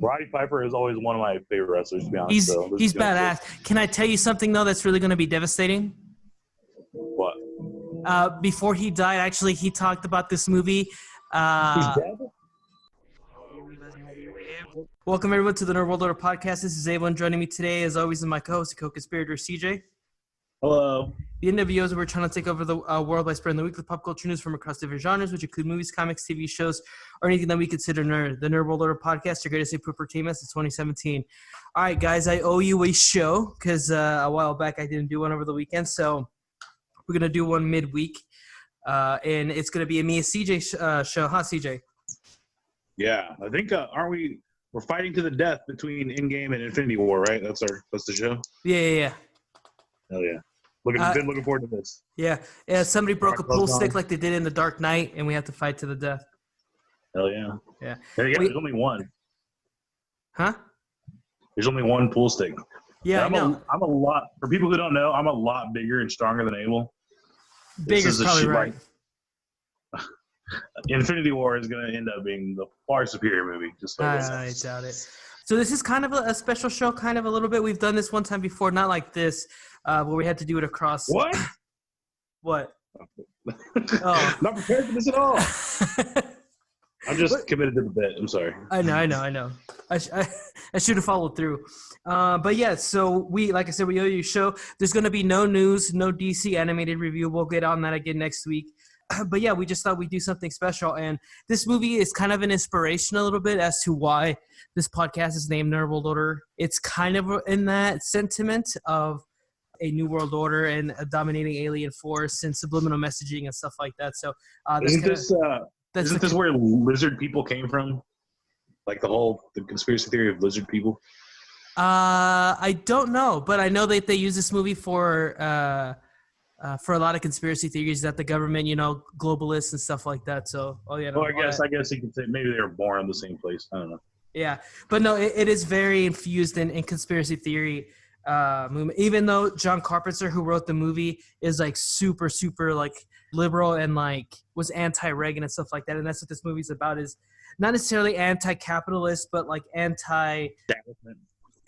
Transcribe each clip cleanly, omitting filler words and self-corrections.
Roddy Piper is always one of my favorite wrestlers, to be honest. He's badass. Can I tell you something, though, that's really going to be devastating? What? Before he died, actually, he talked about this movie. He's dead? Welcome, everyone, to the Nerd World Order podcast. This is Abel, and joining me today, as always, is my co-host, the co-conspirator, CJ. Hello. The NWOs, we're trying to take over the world by spreading the weekly pop culture news from across different genres, which include movies, comics, TV shows, or anything that we consider nerd. The Nerd World Order podcast, your greatest pooper team since 2017. All right, guys, I owe you a show because a while back I didn't do one over the weekend, so we're going to do one midweek, and it's going to be a me and CJ show, huh, CJ? Yeah, I think, we're fighting to the death between Endgame and Infinity War, right? That's the show? Yeah. Hell yeah. Been looking forward to this. Yeah, somebody broke a pool stick like they did in The Dark Knight, and we have to fight to the death. Hell yeah. Yeah. There's only one. Huh? There's only one pool stick. Yeah, I know. I'm a lot, for people who don't know, I'm a lot bigger and stronger than Abel. Bigger is probably right. Infinity War is going to end up being the far superior movie. I doubt it. So this is kind of a special show, kind of a little bit. We've done this one time before, not like this, where we had to do it across. What? What? Oh. Not prepared for this at all. I'm just committed to the bit. I'm sorry. I know. I should have followed through. But yeah, so like I said, we owe you a show. There's going to be no news, no DC animated review. We'll get on that again next week. But yeah, we just thought we'd do something special. And this movie is kind of an inspiration a little bit as to why this podcast is named Nerd World Order. It's kind of in that sentiment of a new world order and a dominating alien force and subliminal messaging and stuff like that. So isn't this where lizard people came from? Like the conspiracy theory of lizard people? I don't know, but I know that they use this movie for a lot of conspiracy theories that the government, globalists and stuff like that. So, I guess you could say maybe they were born in the same place. I don't know. Yeah, but no, it is very infused in conspiracy theory movement. Even though John Carpenter, who wrote the movie, is like super, super like liberal and like was anti-Reagan and stuff like that, and that's what this movie's about. Is not necessarily anti-capitalist, but like anti-establishment.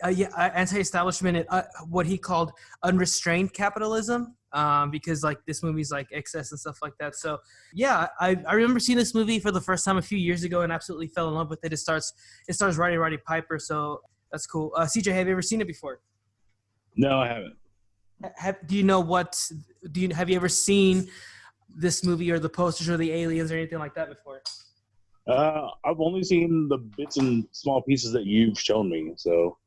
Anti-establishment and what he called unrestrained capitalism. Because like this movie's like excess and stuff like that. So yeah, I remember seeing this movie for the first time a few years ago and absolutely fell in love with it. It stars Roddy Piper, so that's cool. CJ, have you ever seen it before? No, I haven't. Have you ever seen this movie or the posters or the aliens or anything like that before? I've only seen the bits and small pieces that you've shown me, so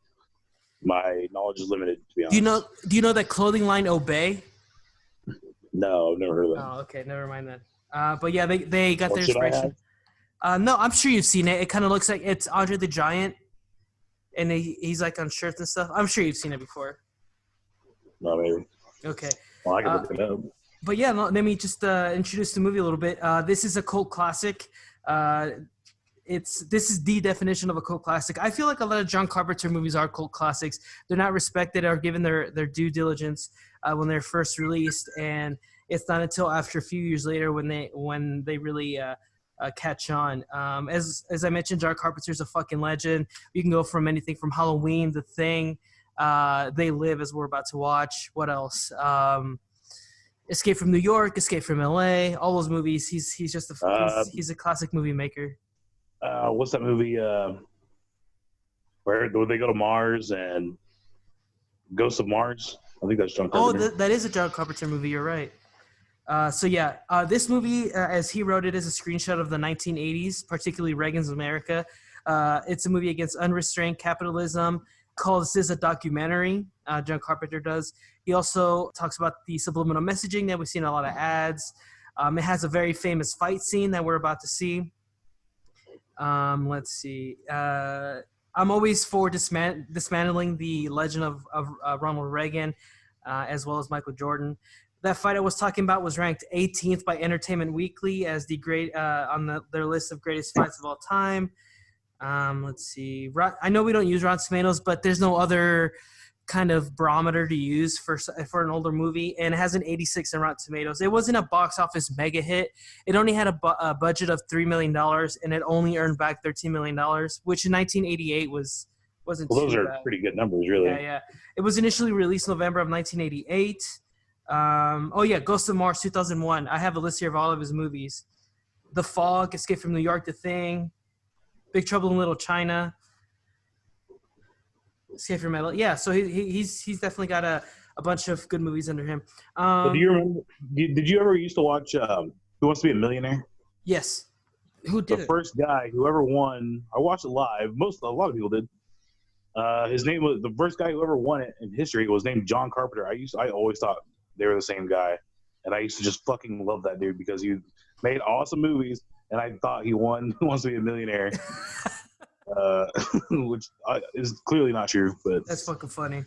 my knowledge is limited, to be honest. Do you know that clothing line Obey? No, I've never heard of that. Oh, okay, never mind then. But yeah, they got their inspiration. No, I'm sure you've seen it. It kind of looks like it's Andre the Giant, and he's like on shirts and stuff. I'm sure you've seen it before. No, maybe. Okay. Well, I can look it up. But yeah, let me just introduce the movie a little bit. This is a cult classic. This is the definition of a cult classic. I feel like a lot of John Carpenter movies are cult classics. They're not respected or given their due diligence when they're first released, and it's not until after a few years later when they really catch on. As I mentioned, John Carpenter's a fucking legend. You can go from anything from Halloween, The Thing, They Live, as we're about to watch. What else? Escape from New York, Escape from LA, all those movies. He's just he's a classic movie maker. What's that movie where they go to Mars and Ghosts of Mars? I think that's John Carpenter. Oh, that is a John Carpenter movie. You're right. So yeah, this movie, as he wrote it, is a screenshot of the 1980s, particularly Reagan's America. It's a movie against unrestrained capitalism. Calls this a documentary. John Carpenter does. He also talks about the subliminal messaging that we've seen in a lot of ads. It has a very famous fight scene that we're about to see. Let's see. I'm always for dismantling the legend of Ronald Reagan, as well as Michael Jordan. That fight I was talking about was ranked 18th by Entertainment Weekly as the great on their list of greatest fights of all time. Let's see. I know we don't use Rotten Tomatoes, but there's no other kind of barometer to use for an older movie, and it has an 86 on Rotten Tomatoes. It wasn't a box office mega hit. It only had a budget of $3 million, and it only earned back $13 million, which in 1988 wasn't Well, those too are bad. pretty good numbers, really. Yeah. It was initially released November of 1988. Ghost of Mars 2001. I have a list here of all of his movies. The Fog, Escape from New York, The Thing, Big Trouble in Little China, Escape from LA. Yeah, so he's definitely got a bunch of good movies under him. So do you remember? Did you ever used to watch Who Wants to Be a Millionaire? Yes. Who did the first guy who ever won? I watched it live. A lot of people did. His name was the first guy who ever won it in history was named John Carpenter. I always thought they were the same guy, and I used to just fucking love that dude because he made awesome movies, and I thought he won Who Wants to Be a Millionaire, which is clearly not true, but that's fucking funny.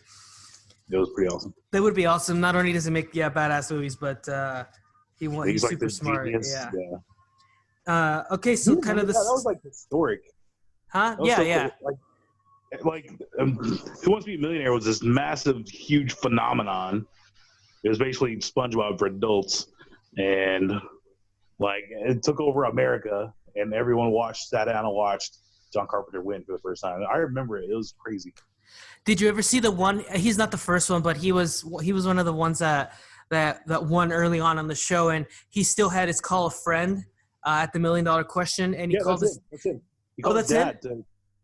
It was pretty awesome. That would be awesome. Not only does he make badass movies, but he's like super smart. Genius. Yeah. Okay, so kind of this. That was like historic. Huh? Yeah. Cool. Who Wants to Be a Millionaire was this massive, huge phenomenon. It was basically SpongeBob for adults, and it took over America, and everyone sat down and watched John Carpenter win for the first time. I remember it; it was crazy. Did you ever see the one? He's not the first one, but he was one of the ones that won early on the show, and he still had his call a friend at the $1 Million Question, and he called his. That's it. He called his dad.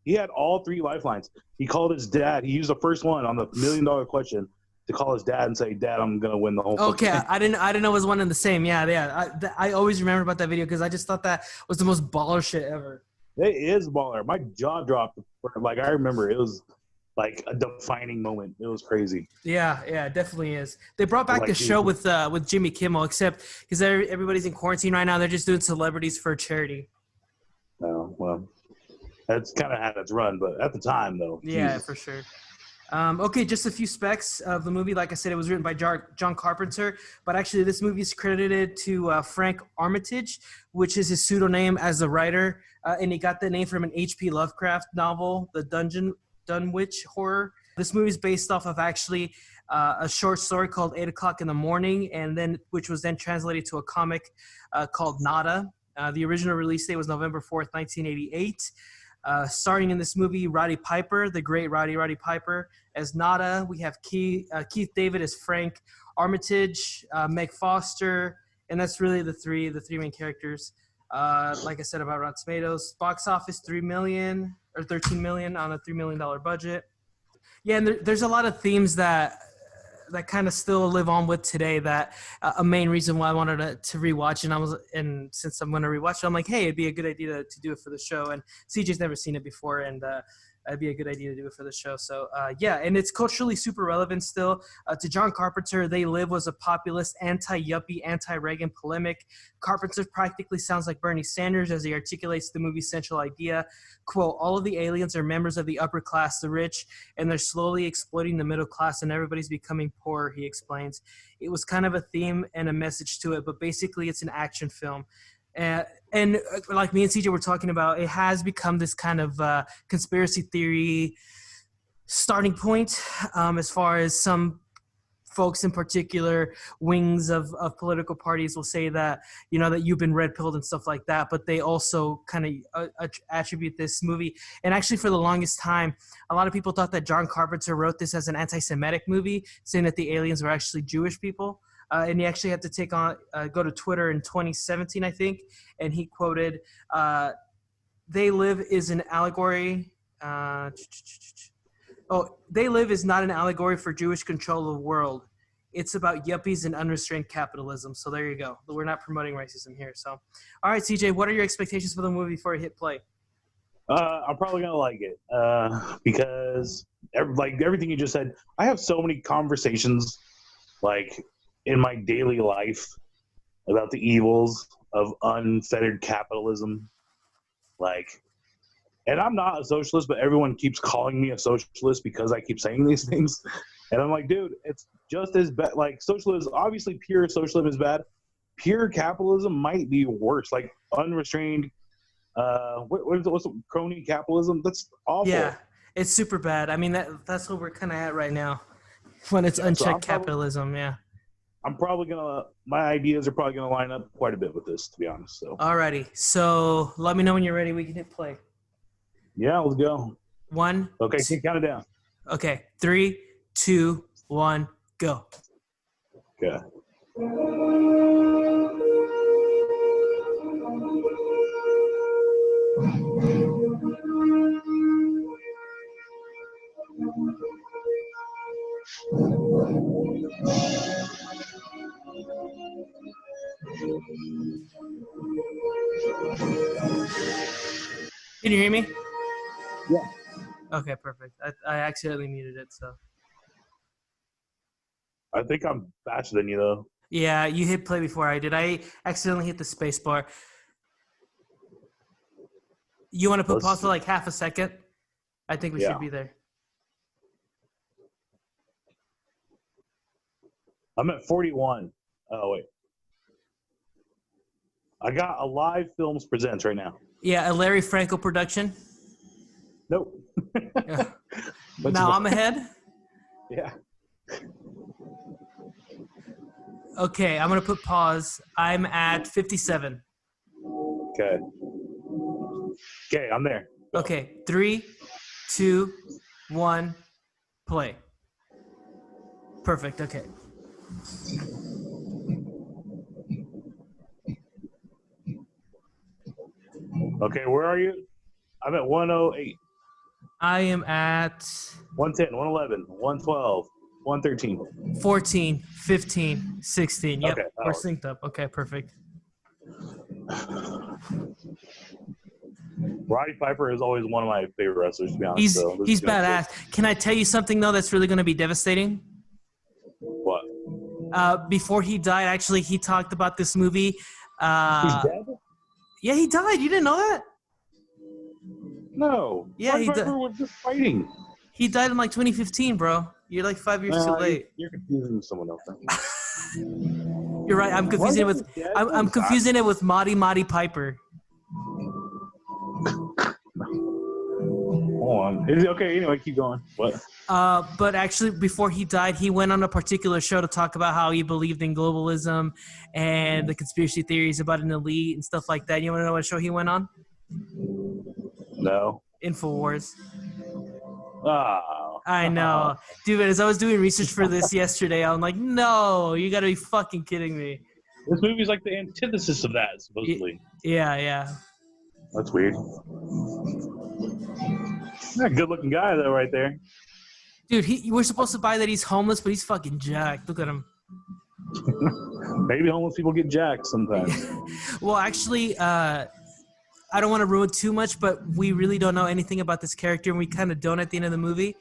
He had all 3 lifelines. He called his dad. He used the first one on the $1 Million Question to call his dad and say, "Dad, I'm gonna win the whole." Okay, thing. I didn't know it was one and the same. Yeah. I always remember about that video because I just thought that was the most baller shit ever. It is baller. My jaw dropped. I remember it was like a defining moment. It was crazy. Yeah, it definitely is. They brought back the show with Jimmy Kimmel, except because everybody's in quarantine right now. They're just doing celebrities for charity. Oh, well, that's kind of had its run, but at the time, though. Yeah, Jesus. for sure. Okay, just a few specs of the movie. Like I said, it was written by John Carpenter, but actually this movie is credited to Frank Armitage, which is his pseudonym as a writer, and he got the name from an H.P. Lovecraft novel, The Dunwich Horror. This movie is based off of actually a short story called 8 O'Clock in the Morning, and then which was then translated to a comic called Nada. The original release date was November 4th, 1988. Starring in this movie, Roddy Piper, the great Roddy Piper, as Nada. We have Keith David as Frank Armitage, Meg Foster, and that's really the three main characters. Like I said about Rotten Tomatoes, box office $13 million on a $3 million budget. Yeah, and there's a lot of themes that kind of still live on with today. That a main reason why I wanted to rewatch, and since I'm going to rewatch it, I'm like, hey, it'd be a good idea to do it for the show. And CJ's never seen it before, and it'd be a good idea to do it for the show. So and it's culturally super relevant still. To John Carpenter, They Live was a populist, anti-yuppie, anti-Reagan polemic. Carpenter practically sounds like Bernie Sanders as he articulates the movie's central idea. Quote, all of the aliens are members of the upper class, the rich, and they're slowly exploiting the middle class, and everybody's becoming poor, he explains. It was kind of a theme and a message to it, but basically it's an action film. And like me and CJ were talking about, it has become this kind of conspiracy theory starting point as far as some folks in particular wings of political parties will say that, that you've been red pilled and stuff like that, but they also kind of attribute this movie. And actually for the longest time, a lot of people thought that John Carpenter wrote this as an anti-Semitic movie, saying that the aliens were actually Jewish people. And he actually had to go to Twitter in 2017, I think, and he quoted, "They Live is an allegory." They Live is not an allegory for Jewish control of the world. It's about yuppies and unrestrained capitalism. So there you go. We're not promoting racism here. So, all right, CJ, what are your expectations for the movie before it hit play? I'm probably gonna like it because everything you just said. I have so many conversations, in my daily life about the evils of unfettered capitalism. And I'm not a socialist, but everyone keeps calling me a socialist because I keep saying these things. And I'm like, dude, it's just as bad. Socialism, obviously pure socialism is bad. Pure capitalism might be worse. Unrestrained, what's crony capitalism? That's awful. Yeah, it's super bad. I mean, that's what we're kind of at right now. When it's Yeah, so unchecked capitalism, yeah. My ideas are probably gonna line up quite a bit with this, to be honest. So. Alrighty. So let me know when you're ready. We can hit play. Yeah, let's go. 1. Okay, count it down. Okay. 3, 2, 1, go. Okay. Can you hear me? Yeah. Okay, perfect. I accidentally muted it, so. I think I'm faster than you, though. Yeah, you hit play before I did. I accidentally hit the space bar. You want to put pause for like half a second? I think we should be there. I'm at 41. Oh, wait. I got Alive Films Presents right now. Yeah, a Larry Franco production. Nope. Yeah. Now I'm ahead? Yeah. Okay, I'm going to put pause. I'm at 57. Okay. Okay, I'm there. Go. Okay, 3, 2, 1, play. Perfect, okay. Okay, where are you? I'm at 108. I am at 110, 111, 112, 113. 14, 15, 16. Yep, okay, we're synced up. Okay, perfect. Roddy Piper is always one of my favorite wrestlers, to be honest. He's badass. Can I tell you something, though, that's really going to be devastating? What? Before he died, actually, he talked about this movie. He's dead? Yeah, he died. You didn't know that? No. Yeah, Roddy Piper was just fighting. He died in like 2015, bro. You're like 5 years too late. You're confusing someone else. You're right. I'm confusing it with I'm confusing it with Marty Piper. Hold on. Is it okay? Anyway, keep going. What? But actually, before he died, he went on a particular show to talk about how he believed in globalism and the conspiracy theories about an elite and stuff like that. You want to know what show he went on? No. InfoWars. Oh. I know. Dude, as I was doing research for this yesterday, I'm like, no, you got to be fucking kidding me. This movie's like the antithesis of that, supposedly. Yeah. That's weird. Yeah, good-looking guy, though, right there. Dude, we're supposed to buy that he's homeless, but he's fucking jacked. Look at him. Maybe homeless people get jacked sometimes. Well, actually, I don't want to ruin too much, but we really don't know anything about this character, and we kind of don't at the end of the movie.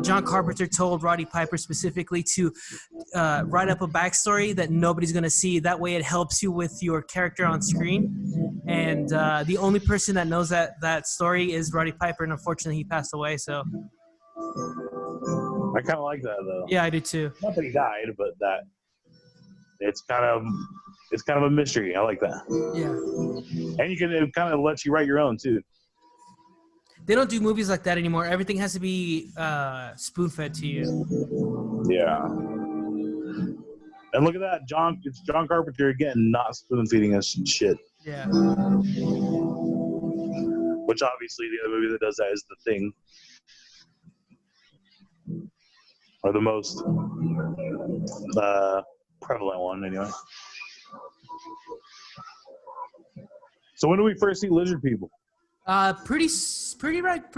John Carpenter told Roddy Piper specifically to write up a backstory that nobody's going to see. That way it helps you with your character on screen. And the only person that knows that story is Roddy Piper, and unfortunately he passed away. So I kind of like that, though. Yeah, I do too. Not that he died, but that it's kind of a mystery. I like that. Yeah. And it kind of lets you write your own, too. They don't do movies like that anymore. Everything has to be spoon-fed to you. Yeah. And look at that. It's John Carpenter again, not spoon-feeding us shit. Yeah. Which obviously the other movie that does that is The Thing. Or the most prevalent one, anyway. So when do we first see lizard people? Pretty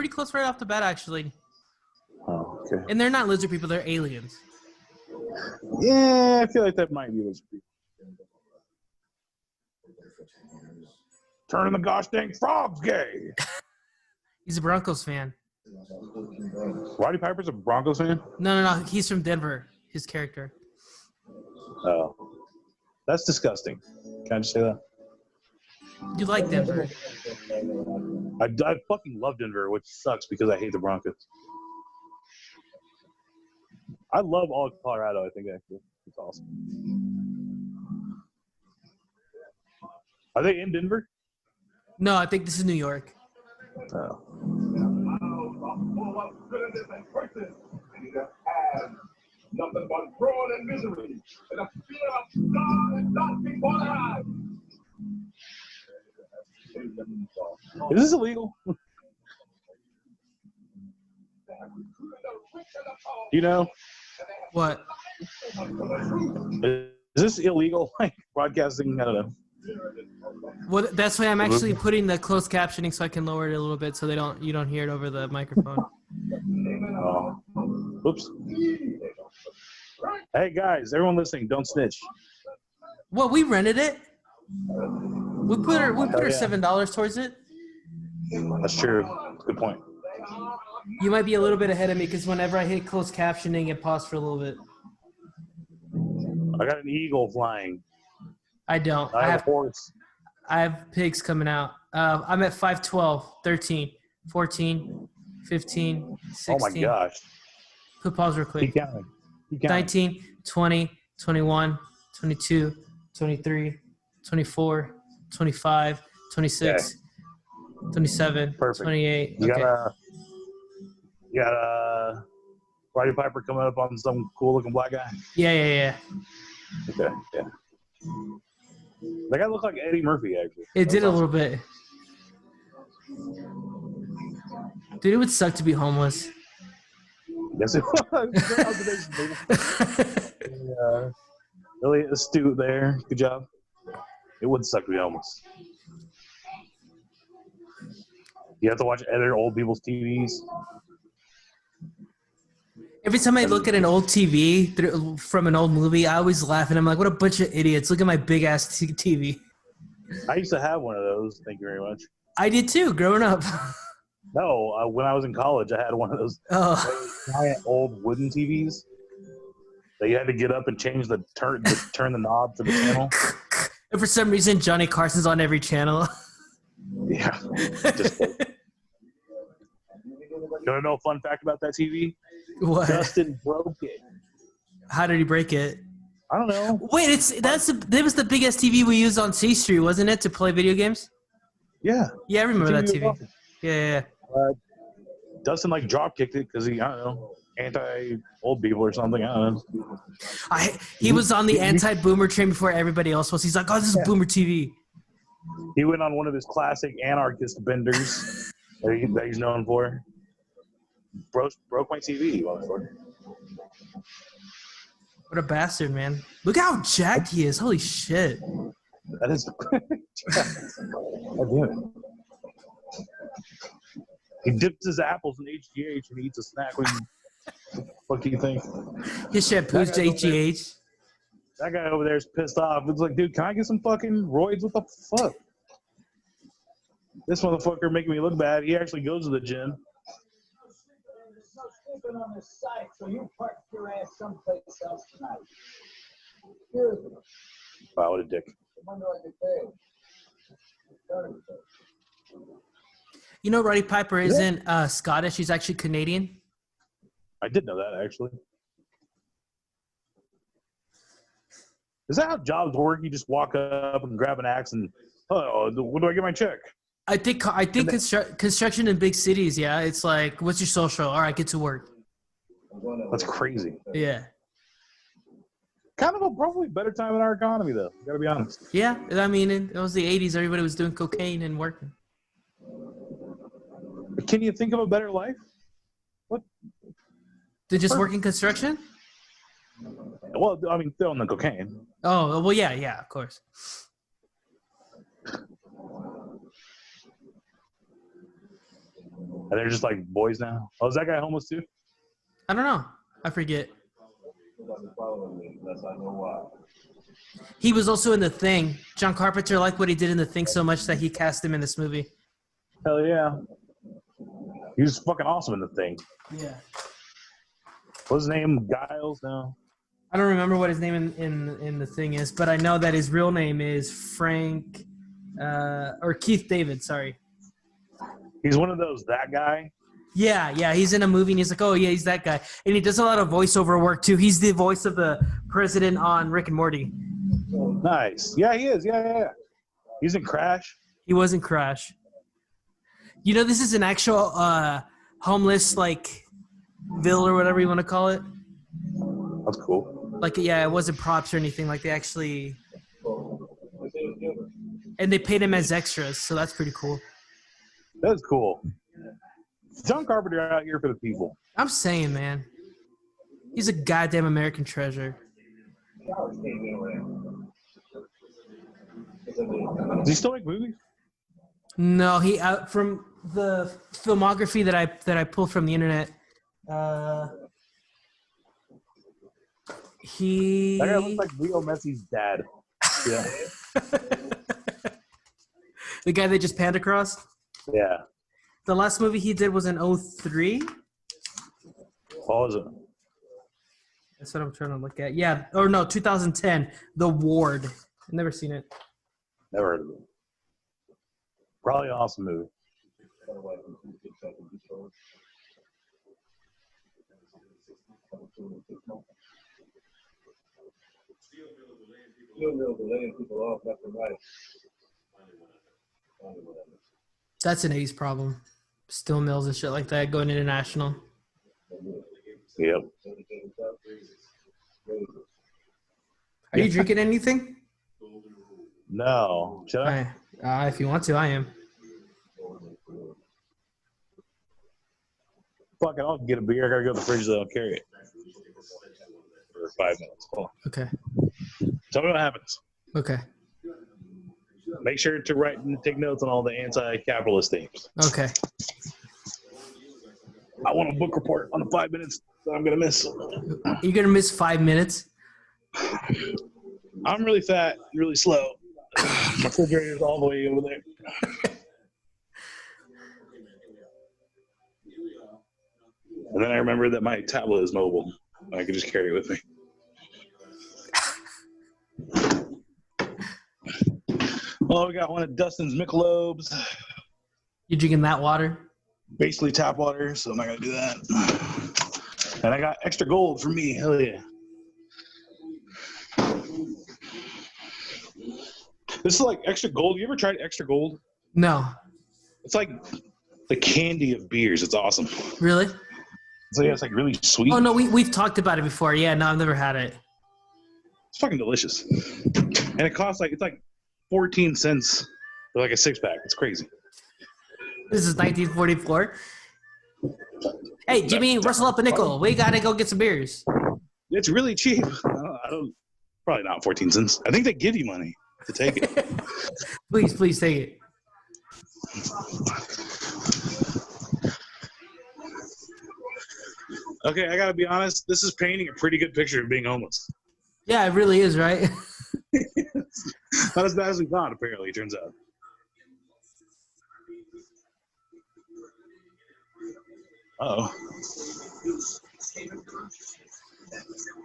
close right off the bat, actually. Oh, okay. And they're not lizard people; they're aliens. Yeah, I feel like that might be lizard people. Turning the gosh dang frogs gay. He's a Broncos fan. Roddy Piper's a Broncos fan? No. He's from Denver. His character. Oh, that's disgusting. Can I just say that? You like Denver? I fucking love Denver, which sucks because I hate the Broncos. I love all of Colorado. I think actually, it's awesome. Are they in Denver? No, I think this is New York. Oh. and misery, and a fear of God and not before their eyes. Is this illegal? You know? What? Is this illegal? Like broadcasting? I don't know. Well, that's why I'm actually putting the closed captioning so I can lower it a little bit so you don't hear it over the microphone. Oh. Oops. Hey guys, everyone listening, don't snitch. Well, we rented it. We put our $7 towards it. That's true. Good point. You might be a little bit ahead of me because whenever I hit closed captioning, it paused for a little bit. I got an eagle flying. I don't. I have a horse. I have pigs coming out. I'm at 5, 12, 13, 14, 15, 16. Oh my gosh. Put pause real quick. Keep counting. 19, 20, 21, 22, 23, 24, 25, 26, okay. 27, perfect. 28. You got Roddy Piper coming up on some cool looking black guy? Yeah. Okay, yeah. That guy looked like Eddie Murphy, actually. It did a little bit. Dude, it would suck to be homeless. Yes, it was. Really astute there. Good job. It would suck to be homeless. You have to watch other old people's TVs. Every time I look at an old TV from an old movie, I always laugh and I'm like, what a bunch of idiots. Look at my big ass TV. I used to have one of those. Thank you very much. I did too, growing up. No, when I was in college, I had one of those giant old wooden TVs that you had to get up and change turn the knob to the channel. And for some reason, Johnny Carson's on every channel. Yeah. You want to know a fun fact about that TV? What? Justin broke it. How did he break it? I don't know. Wait, that was the biggest TV we used on C Street, wasn't it, to play video games? Yeah. Yeah, I remember that TV. Awesome. Yeah. Dustin drop kicked it because he, I don't know, anti-old people or something. I don't know. He was on the anti-boomer train before everybody else was. He's like, oh, this is boomer TV. He went on one of his classic anarchist benders that he's known for. Broke my TV, motherfucker. What a bastard, man. Look how jacked he is. Holy shit. That is... God damn it. He dips his apples in HGH and he eats a snack. What the fuck do you think? His shampoo's HGH. That guy over there is pissed off. It's like, dude, can I get some fucking roids? What the fuck? This motherfucker making me look bad. He actually goes to the gym. There's no sleeping on this site, so you park your ass someplace else tonight. Excuse me. Wow, what a dick. When do I get paid? You know, Roddy Piper isn't Scottish. He's actually Canadian. I did know that, actually. Is that how jobs work? You just walk up and grab an axe and, when do I get my check? I think construction in big cities, yeah. It's like, what's your social? All right, get to work. That's crazy. Yeah. Kind of a probably better time in our economy, though. Gotta be honest. Yeah, I mean, it was the 80s. Everybody was doing cocaine and working. Can you think of a better life? What? Did just work in construction? Well, I mean, throwing the cocaine. Oh, well, yeah, of course. And they're just like boys now. Oh, is that guy homeless too? I don't know. I forget. He was also in The Thing. John Carpenter liked what he did in The Thing so much that he cast him in this movie. Hell yeah. He was fucking awesome in The Thing. Yeah. What's his name? Giles? No. I don't remember what his name in The Thing is, but I know that his real name is Frank or Keith David, sorry. He's one of those, that guy? Yeah, he's in a movie and he's like, oh yeah, he's that guy. And he does a lot of voiceover work too. He's the voice of the president on Rick and Morty. Nice. Yeah, he is. Yeah. He's in Crash. He was in Crash. You know, this is an actual homeless, ville or whatever you want to call it. That's cool. Like, yeah, it wasn't props or anything. Like, they actually... And they paid him as extras, so that's pretty cool. That's cool. John Carpenter out here for the people. I'm saying, man. He's a goddamn American treasure. Does he still make movies? No, he from the filmography that I pulled from the internet. He. That guy looks like Leo Messi's dad. Yeah. The guy they just panned across. Yeah. The last movie he did was in 2003. What was it? That's what I'm trying to look at. Yeah, or no, 2010. The Ward. I've never seen it. Never heard of it. Probably an awesome movie. That's an 80s problem. Steel mills and shit like that going international. Yep. Are you drinking anything? No. Should I? If you want to, I am. Fuck it, I'll get a beer. I gotta go to the fridge, though. I'll carry it for 5 minutes. Hold on. Okay. Tell me what happens. Okay. Make sure to write and take notes on all the anti-capitalist themes. Okay. I want a book report on the 5 minutes that I'm gonna miss. You're gonna miss 5 minutes. I'm really fat, and really slow. My refrigerator's all the way over there. And then I remember that my tablet is mobile. I can just carry it with me. Oh, we got one of Dustin's Michelob's. You drinking that water? Basically tap water, so I'm not going to do that. And I got extra gold for me. Hell yeah. This is like extra gold. You ever tried extra gold? No. It's like the candy of beers. It's awesome. Really? So yeah, it's like really sweet. Oh, no, we've talked about it before. Yeah, no, I've never had it. It's fucking delicious. And it costs like, it's like 14 cents for like a 6-pack. It's crazy. This is 1944. Hey, Jimmy, rustle up a nickel. We got to go get some beers. It's really cheap. I don't probably not 14 cents. I think they give you money to take it. Please take it. Okay, I gotta be honest. This is painting a pretty good picture of being homeless. Yeah, it really is, right? Not as bad as we thought, apparently, it turns out. Uh-oh.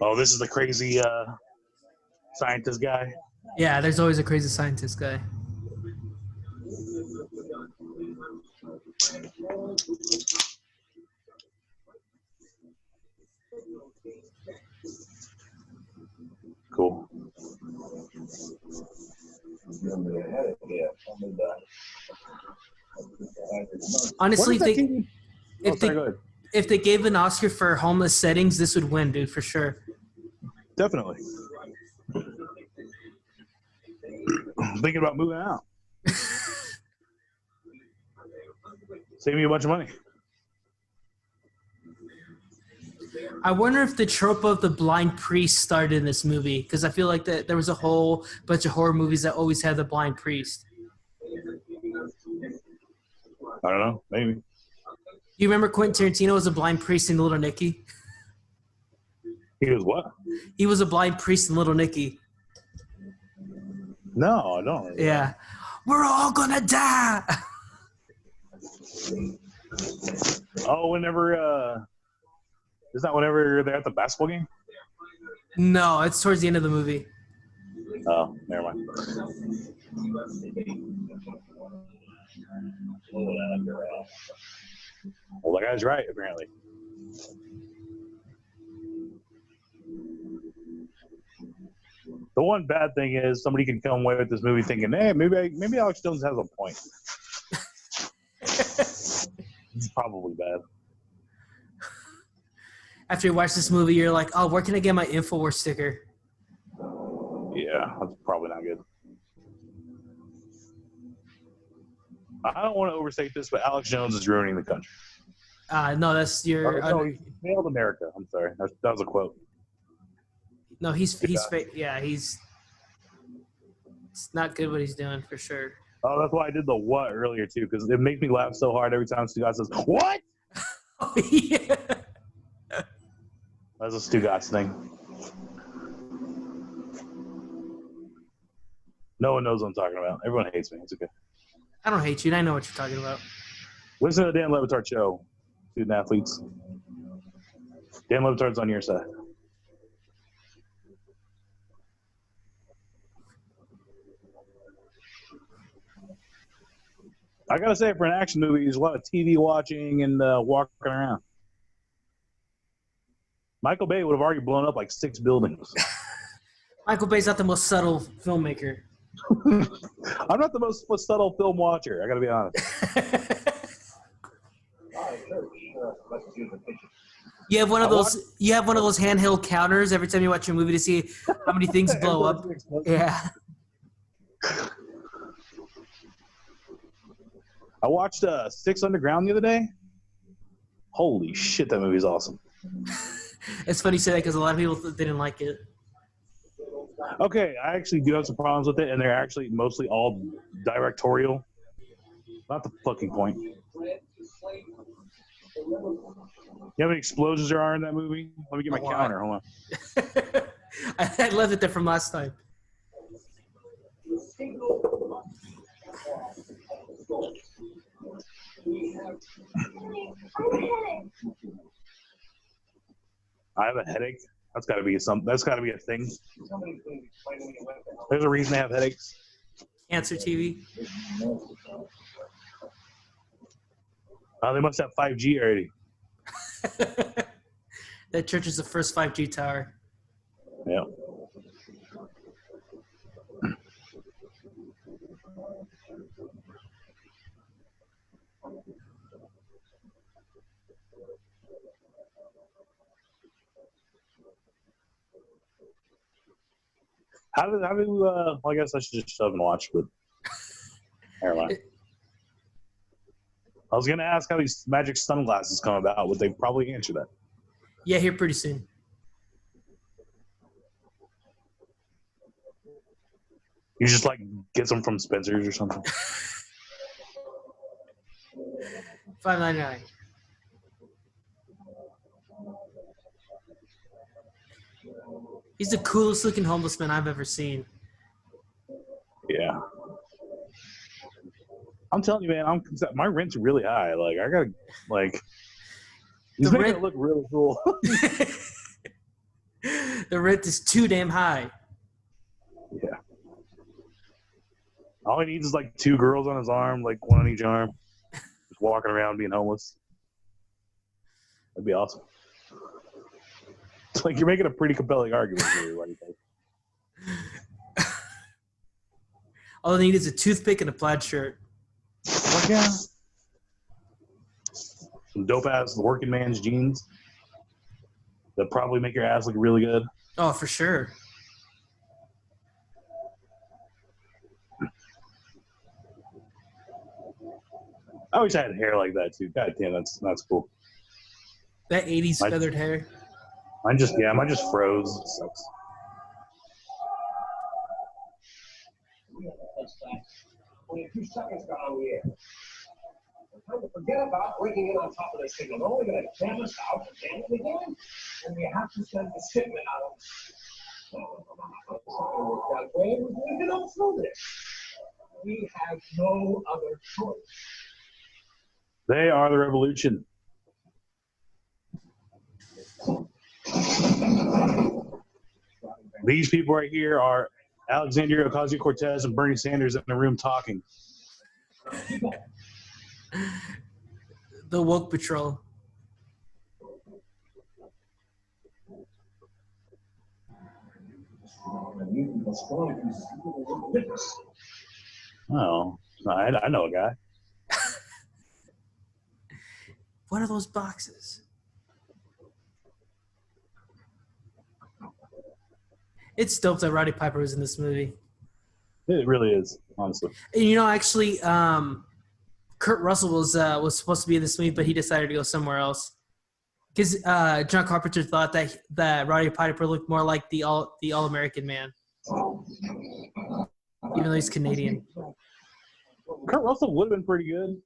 Oh, this is the crazy scientist guy. Yeah, there's always a crazy scientist guy. Cool. Honestly, Go if they gave an Oscar for homeless settings, this would win, dude, for sure. Definitely. I'm thinking about moving out. Save me a bunch of money. I wonder if the trope of the blind priest started in this movie, because I feel like that there was a whole bunch of horror movies that always had the blind priest. I don't know. Maybe. You remember Quentin Tarantino was a blind priest in Little Nicky? He was what? He was a blind priest in Little Nicky. No, I don't. Yeah. We're all gonna die. Oh, whenever is that whenever they're at the basketball game? No, it's towards the end of the movie. Oh, never mind. Well, that guy's right, apparently. The one bad thing is somebody can come away with this movie thinking, hey, maybe Alex Jones has a point. It's probably bad. After you watch this movie, you're like, oh, where can I get my InfoWars sticker? Yeah, that's probably not good. I don't want to overstate this, but Alex Jones is ruining the country. No, that's your. No, he failed America. I'm sorry. That was a quote. No, he's it's not good what he's doing for sure. Oh, that's why I did the what earlier too, because it makes me laugh so hard every time Stu says what. Oh, yeah. That's a Stu thing. No one knows what I'm talking about. Everyone hates me. It's okay. I don't hate you. I know what you're talking about. Listen to the Dan Levitard show, student athletes. Dan Levitard's on your side. I gotta say, for an action movie, there's a lot of TV watching and walking around. Michael Bay would have already blown up like 6 buildings. Michael Bay's not the most subtle filmmaker. I'm not the most subtle film watcher. I gotta be honest. You have one of those. You have one of those handheld counters every time you watch a movie to see how many things blow up. Yeah. I watched 6 Underground the other day. Holy shit, that movie's awesome. It's funny you say that because a lot of people didn't like it. Okay, I actually do have some problems with it, and they're actually mostly all directorial. Not the fucking point. You know how many explosions there are in that movie? Let me get my counter. Hold on. I left it there from last time. I have a headache. That's got to be That's got to be a thing. There's a reason they have headaches. Cancer TV. They must have 5G already. That church is the first 5G tower. Yeah. Well, I guess I should just shove and watch, but never mind. I was going to ask how these magic sunglasses come about. Would they probably answer that? Yeah, here pretty soon. You just like get them from Spencer's or something? $5.99. He's the coolest looking homeless man I've ever seen. Yeah. I'm telling you, man, my rent's really high. Like, I gotta, like, he's making it look really cool. The rent is too damn high. Yeah. All he needs is like 2 girls on his arm, like one on each arm, just walking around being homeless. That'd be awesome. It's like you're making a pretty compelling argument here. What do you think? All they need is a toothpick and a plaid shirt. Like, yeah. Some dope-ass working man's jeans that probably make your ass look really good. Oh, for sure. I wish I had hair like that, too. God damn, that's cool. That 80s feathered hair. Mine just froze. It sucks. Only a few seconds got on the air. Time to forget about breaking in on top of the signal. They're only going to jam us out and jam it again, and we have to send the shipment out. We can all through this. We have no other choice. They are the revolution. These people right here are Alexandria Ocasio-Cortez and Bernie Sanders in the room talking. The woke patrol. Oh, I know a guy. What are those boxes? It's dope that Roddy Piper was in this movie. It really is, honestly. And actually, Kurt Russell was supposed to be in this movie, but he decided to go somewhere else. Because John Carpenter thought that Roddy Piper looked more like the All-American man, even though he's Canadian. Kurt Russell would have been pretty good,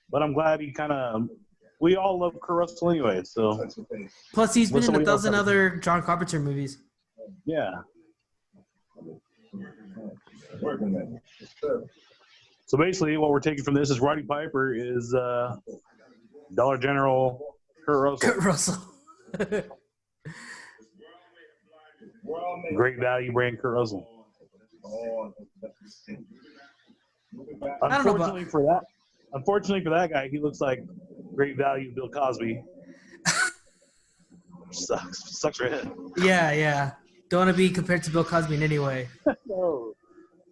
but I'm glad he kind of. We all love Kurt Russell anyway, so. Plus, he's been in 1,000 other John Carpenter movies. Yeah. So basically, what we're taking from this is Roddy Piper is Dollar General Kurt Russell. Kurt Russell. Great value brand Kurt Russell. Unfortunately for that guy, he looks like great value Bill Cosby. Sucks for him. Yeah. Don't want to be compared to Bill Cosby in any way. No.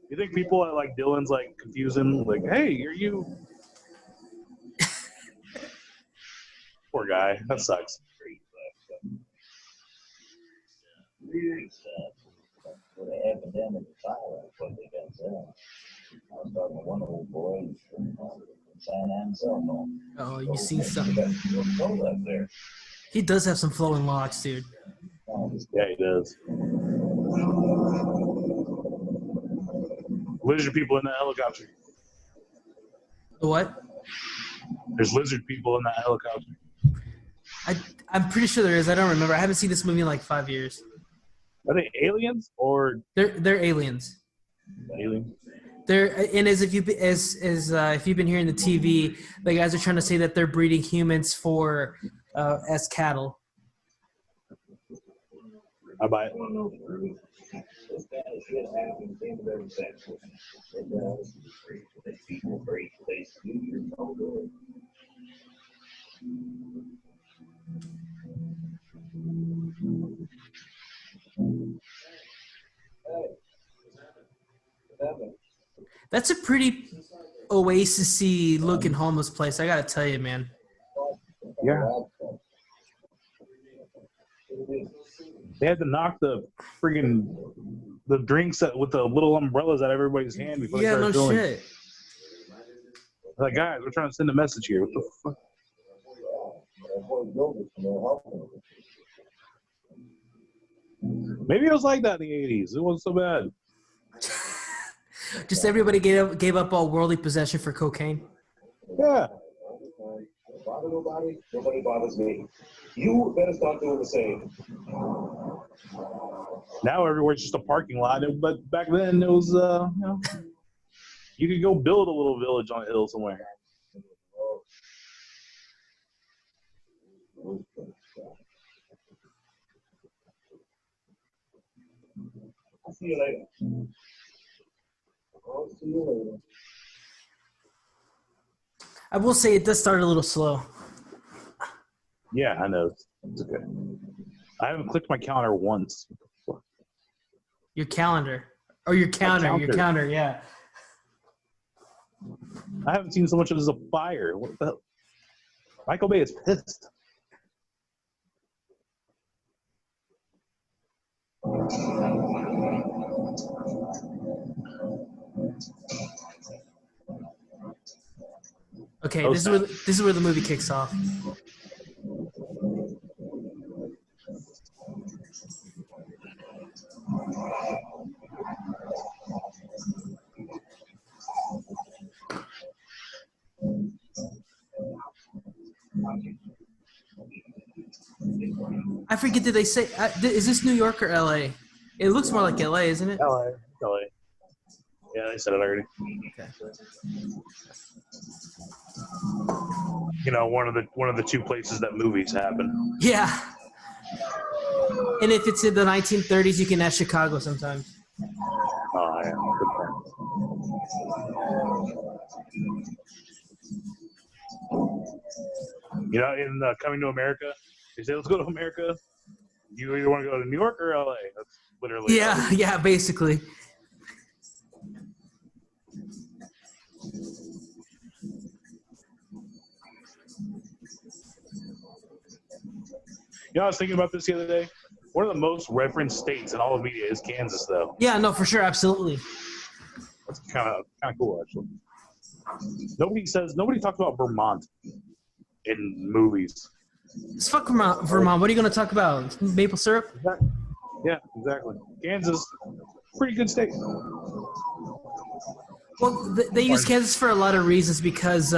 You think people at like Dylan's like confuse him? Like, hey, are you? Poor guy. That sucks. Oh, you see something? He does have some flowing locks, dude. Yeah, he does. Lizard people in that helicopter. The what? There's lizard people in that helicopter. I'm pretty sure there is. I don't remember. I haven't seen this movie in like 5 years. Are they aliens or They're aliens. aliens? And as if you've been hearing the TV, the guys are trying to say that they're breeding humans for as cattle. I buy it. That's a pretty oasis-y looking homeless place. I gotta tell you, man. Yeah. They had to knock the drinks with the little umbrellas out of everybody's hand before they started filling. Shit. Like, guys, we're trying to send a message here. What the fuck? Maybe it was like that in the 80s. It wasn't so bad. Just everybody gave up all worldly possession for cocaine. Yeah. Nobody bothers me. You better start doing the same. Now everywhere's just a parking lot. But back then it was, you could go build a little village on a hill somewhere. I'll see you later. I'll see you later. I will say it does start a little slow. Yeah, I know. It's okay. I haven't clicked my calendar once. Your calendar. Or your counter. Your counter, yeah. I haven't seen so much as a fire. What the hell? Michael Bay is pissed. Okay, this is where the movie kicks off. I forget, did they say, is this New York or LA? It looks more like LA, isn't it? LA. Yeah, they said it already. Okay. You know, one of the two places that movies happen. Yeah. And if it's in the 1930s, you can ask Chicago sometimes. Oh, yeah. You know, in Coming to America, they say, let's go to America. You either want to go to New York or LA. That's literally. Yeah, basically. You know, I was thinking about this the other day. one of the most referenced states in all of media is Kansas, though. Yeah, no, for sure, absolutely. That's kind of cool, actually. Nobody talks about Vermont in movies. It's fuck Vermont. What are you going to talk about? Maple syrup? Yeah, exactly. Kansas, pretty good state. Well, they use Kansas for a lot of reasons because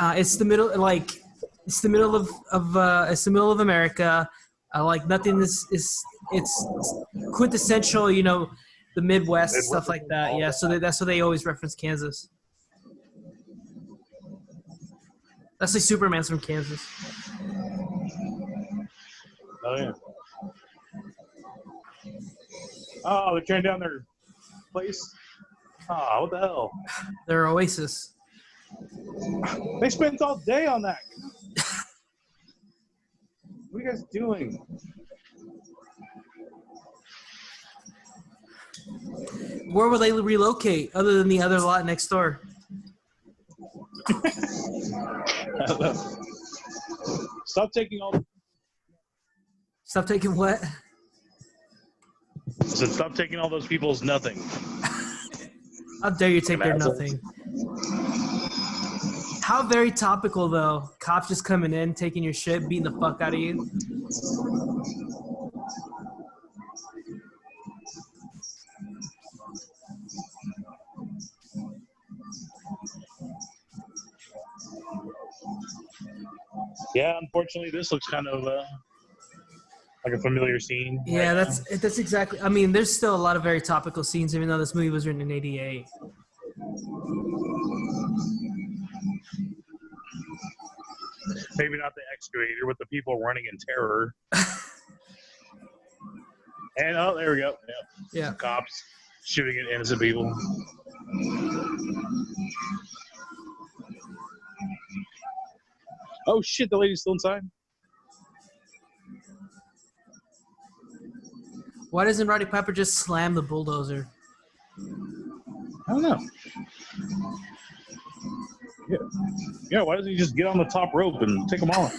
it's the middle, it's the middle of America. Nothing it's quintessential, the Midwest, stuff like that. Yeah, so that's why they always reference Kansas. That's like Superman's from Kansas. Oh yeah. Oh, they're tearing down their place. Oh, what the hell? Their oasis. They spent all day on that. What are you guys doing? Where will they relocate other than the other lot next door? Stop taking all. Stop taking what? I said, stop taking all those people's nothing. How dare you take their nothing? How very topical, though. Cops just coming in, taking your shit, beating the fuck out of you. Yeah, unfortunately, this looks kind of like a familiar scene. Yeah, that's exactly. I mean, there's still a lot of very topical scenes, even though this movie was written in '88. Maybe not the excavator with the people running in terror. And oh, there we go. Yep. Yeah. Cops shooting at innocent people. Oh shit! The lady's still inside. Why doesn't Roddy Piper just slam the bulldozer? I don't know. Yeah. Why doesn't he just get on the top rope and take them off?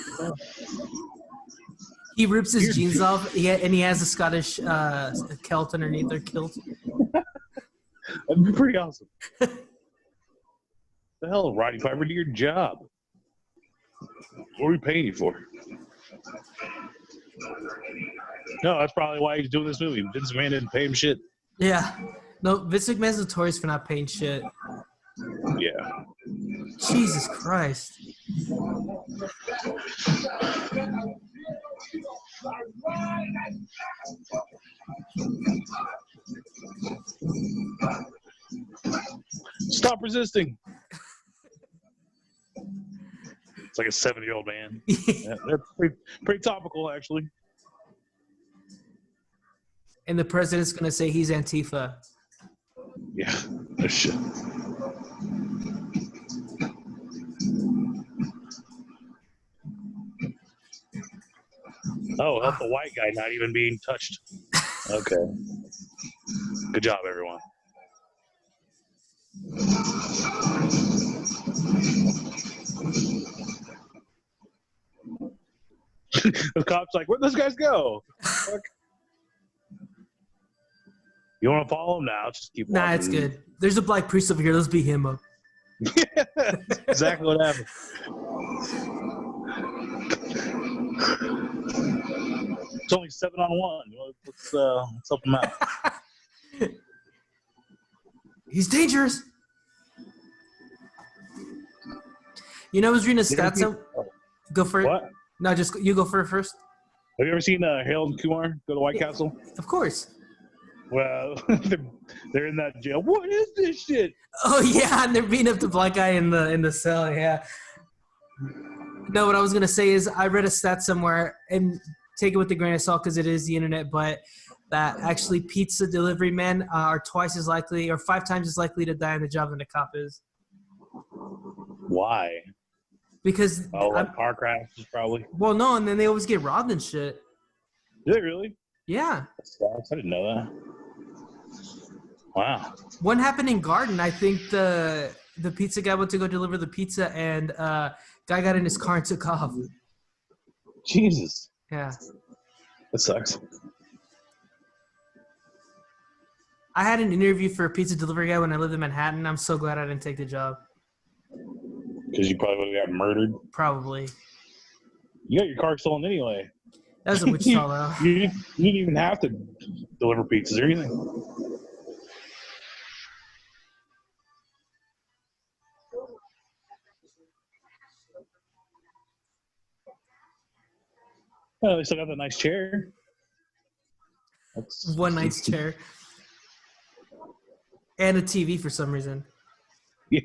He rips his jeans off, and he has a Scottish kilt underneath their kilt. That'd be pretty awesome. The hell, Roddy Piper, do your job. What are we paying you for? No, that's probably why he's doing this movie. Vince McMahon didn't pay him shit. Yeah. No, Vince McMahon's notorious for not paying shit. Yeah. Jesus Christ. Stop resisting. It's like a 70-year-old man. Yeah, that's pretty topical, actually. And the president's going to say he's Antifa. Yeah, no shit. Oh, help the white guy not even being touched. Okay. Good job, everyone. The cop's like, where'd those guys go? Fuck. You want to follow him now? Just keep walking. Nah, it's good. There's a black priest over here. Let's beat him up. That's exactly what happened. It's only 7-on-1. Let's help him out. He's dangerous. I was reading a stat. Go for it. What? No, just you go for it first. Have you ever seen Harold and Kumar go to White Castle? Of course. Well, they're in that jail. What is this shit? Oh yeah, and they're beating up the black guy in the cell. Yeah. No, what I was gonna say is I read a stat somewhere, and take it with a grain of salt because it is the internet, but that actually pizza delivery men are twice as likely or 5 times as likely to die on the job than a cop is. Why? Because car crashes probably. Well, no, and then they always get robbed and shit. Do they really? Yeah. I didn't know that. Wow. One happened in Garden. I think the pizza guy went to go deliver the pizza, and guy got in his car and took off. Jesus. Yeah. That sucks. I had an interview for a pizza delivery guy when I lived in Manhattan. I'm so glad I didn't take the job. Because you probably would have got murdered. Probably. You got your car stolen anyway. That was in Wichita, though. You didn't even have to deliver pizzas or anything. Oh, they still got that nice chair. One nice chair. And a TV for some reason. Yeah.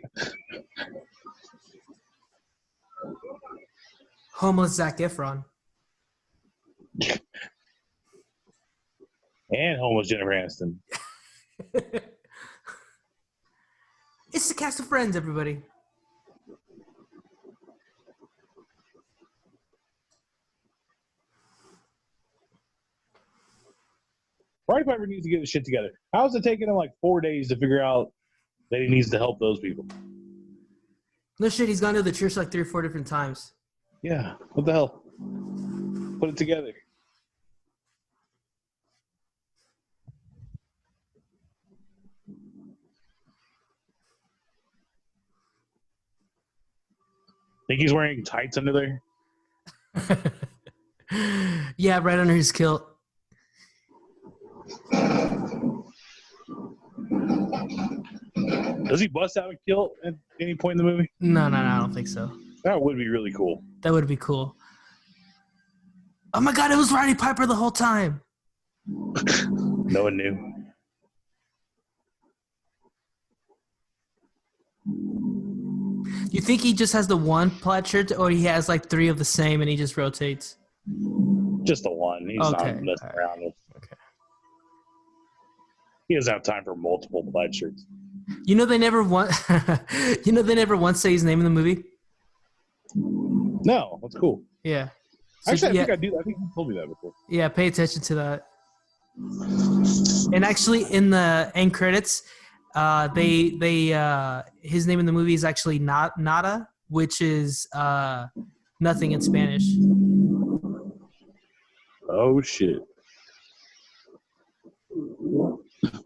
Homeless Zac Efron. And homeless Jennifer Aniston. It's the cast of Friends, everybody. Roddy Piper needs to get his shit together. How's it taking him like 4 days to figure out that he needs to help those people? No shit, he's gone to the church like 3 or 4 different times. Yeah, what the hell? Put it together. Think he's wearing tights under there? Yeah, right under his kilt. Does he bust out a kilt at any point in the movie? No, I don't think so. That would be really cool. That would be cool. Oh my god, it was Roddy Piper the whole time. No one knew. You think he just has the one plaid shirt, or he has like 3 of the same and he just rotates? Just the one. He's Okay. not messing around with. Okay. He doesn't have time for multiple plaid shirts. You know they never want. You know they never once say his name in the movie. No, that's cool. Yeah. So, Actually, yeah, I think I do. I think you told me that before. yeah. Pay attention to that. And actually, in the end credits, his name in the movie is actually Nada, which is nothing in Spanish. Oh shit!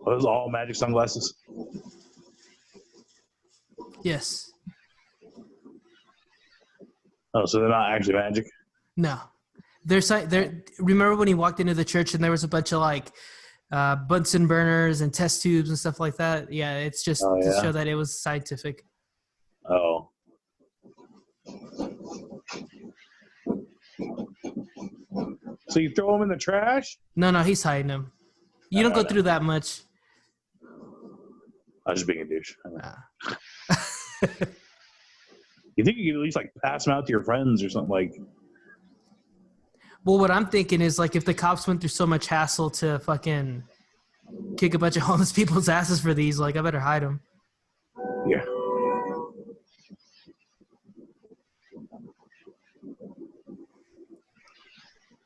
Are those all magic sunglasses? Yes. Oh, so they're not actually magic? No. Remember when he walked into the church and there was a bunch of like Bunsen burners and test tubes and stuff like that? Yeah, it's just to show that it was scientific. Oh. So you throw them in the trash? No, he's hiding them. You don't go through that much. I was just being a douche. Nah. You think you could at least like pass them out to your friends or something like? Well, what I'm thinking is like if the cops went through so much hassle to fucking kick a bunch of homeless people's asses for these, like I better hide them. Yeah.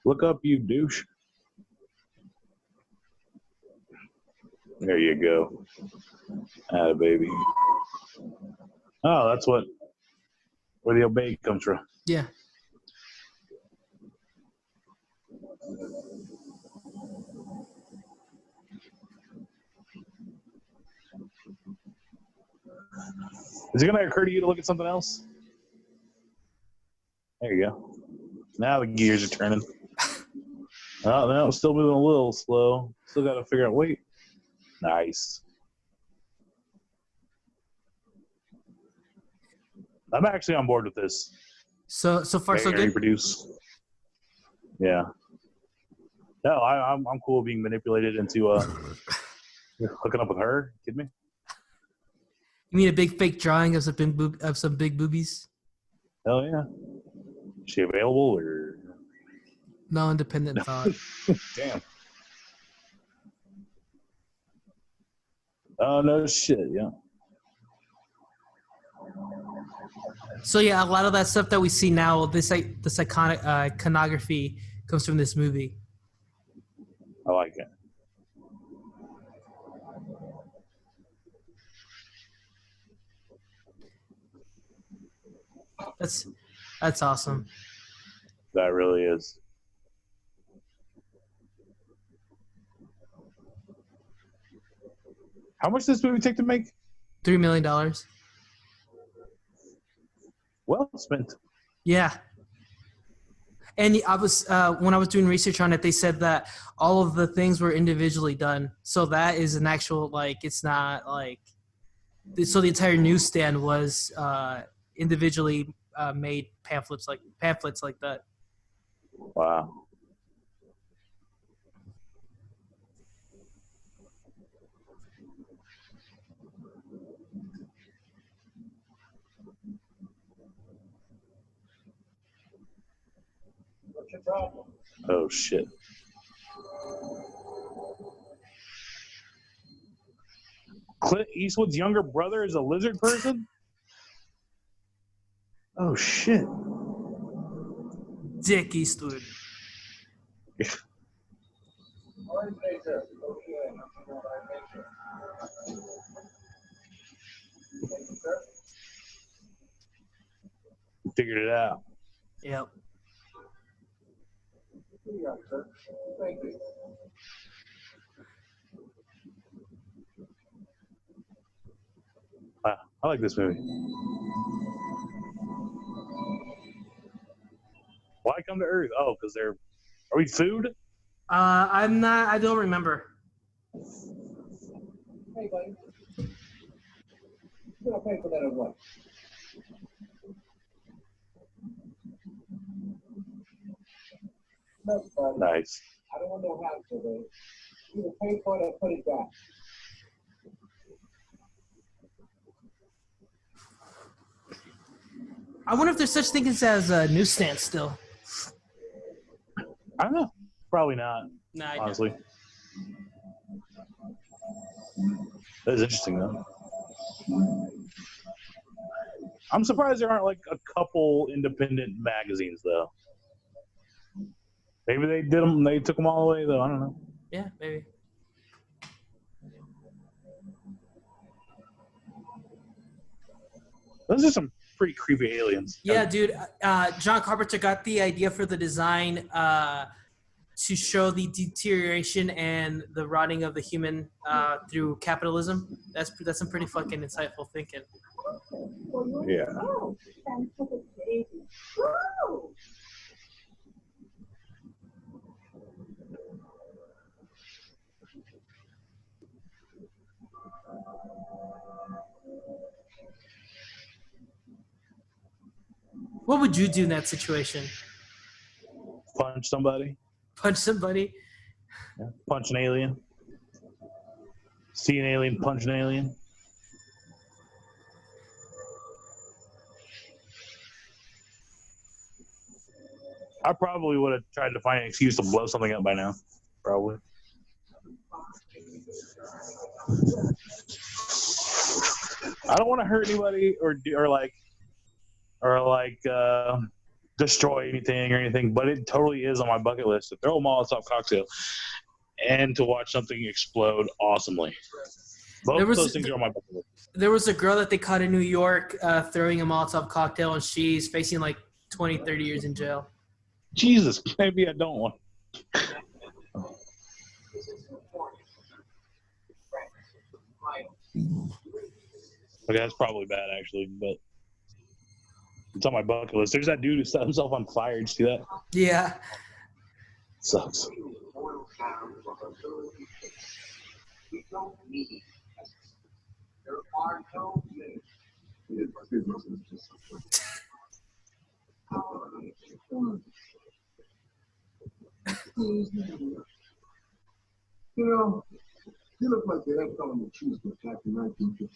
Look up, you douche. There you go. Atta baby. Oh, that's where the obey comes from. Yeah. Is it going to occur to you to look at something else? There you go. Now the gears are turning. Oh, no, still moving a little slow. Still got to figure out, wait. Nice. I'm actually on board with this. So far so good. Reproduce. Yeah. No, I'm cool being manipulated into hooking up with her. Kidding me? You mean a big fake drawing of some big boobies? Hell yeah. Is she available or? No independent thought. Damn. Oh no shit! Yeah. So yeah, a lot of that stuff that we see now, this iconography comes from this movie. I like it. That's awesome. That really is. How much does this movie take to make? $3 million. Well spent. Yeah. And I was when I was doing research on it, they said that all of the things were individually done. So that is an actual, like, it's not like, so the entire newsstand was individually made pamphlets like that. Wow. What's your problem? Oh shit. Clint Eastwood's younger brother is a lizard person? Oh shit. Dick Eastwood. Orange laser. Okay. Thank you, sir. Figured it out. Yep. Here you are, sir. Thank you. Wow, I like this movie. Why come to Earth? Oh, because they're. Are we food? I'm not. I don't remember. Hey, buddy. You gonna pay for that or what? No, buddy. Nice. I don't want no house today. Either pay for it or put it back. I wonder if there's such things as a newsstand still. I don't know. Probably not. Nah, I Honestly. That is interesting, though. I'm surprised there aren't like a couple independent magazines, though. Maybe they did them. They took them all away, though. I don't know. Yeah, maybe. Those are some pretty creepy aliens. Yeah, dude. John Carpenter got the idea for the design to show the deterioration and the rotting of the human through capitalism. That's some pretty fucking insightful thinking. Yeah. What would you do in that situation? Punch somebody. Punch somebody? Yeah. Punch an alien. See an alien, punch an alien. I probably would have tried to find an excuse to blow something up by now. Probably. I don't want to hurt anybody or destroy anything or anything, but it totally is on my bucket list to throw a Molotov cocktail and to watch something explode awesomely. Both of those things are on my bucket list. There was a girl that they caught in New York throwing a Molotov cocktail, and she's facing like 20, 30 years in jail. Jesus, maybe I don't want. Okay, that's probably bad actually, but it's on my bucket list. There's that dude who set himself on fire. Did you see that? Yeah. Sucks. You know, you look like you have someone to choose with back in 1950.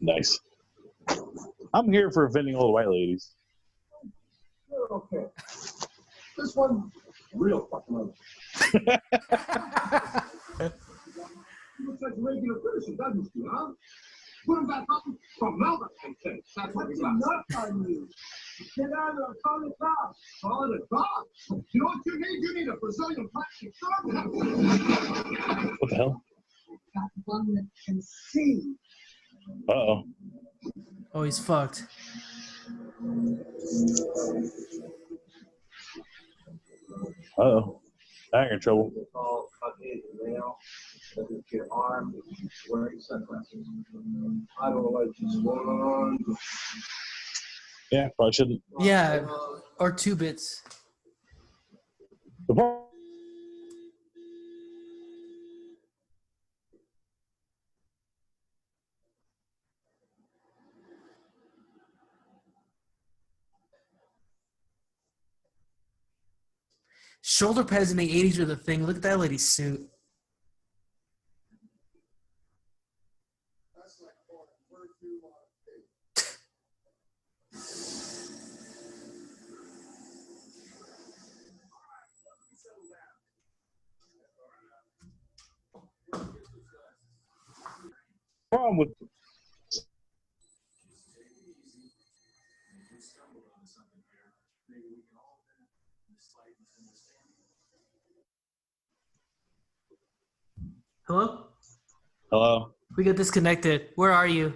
Nice. I'm here for offending old white ladies. You're okay. This one, real fucking ugly. Looks like a regular person, doesn't he, huh? Put him back up from Melbourne, I think. That's what he's not on you. Get out of there, call it off. Call it off. You know what you need? You need a Brazilian plastic surgeon. What the hell? Got one that can see. Uh-oh. Oh, he's fucked. Uh-oh. I ain't in trouble. Doesn't get armed, wearing sunglasses. I don't like this one. Yeah, probably shouldn't. Yeah, or 2 bits. The problem Shoulder pads in the 80s were the thing. Look at that lady's suit. with Hello? hello. We got disconnected. Where are you?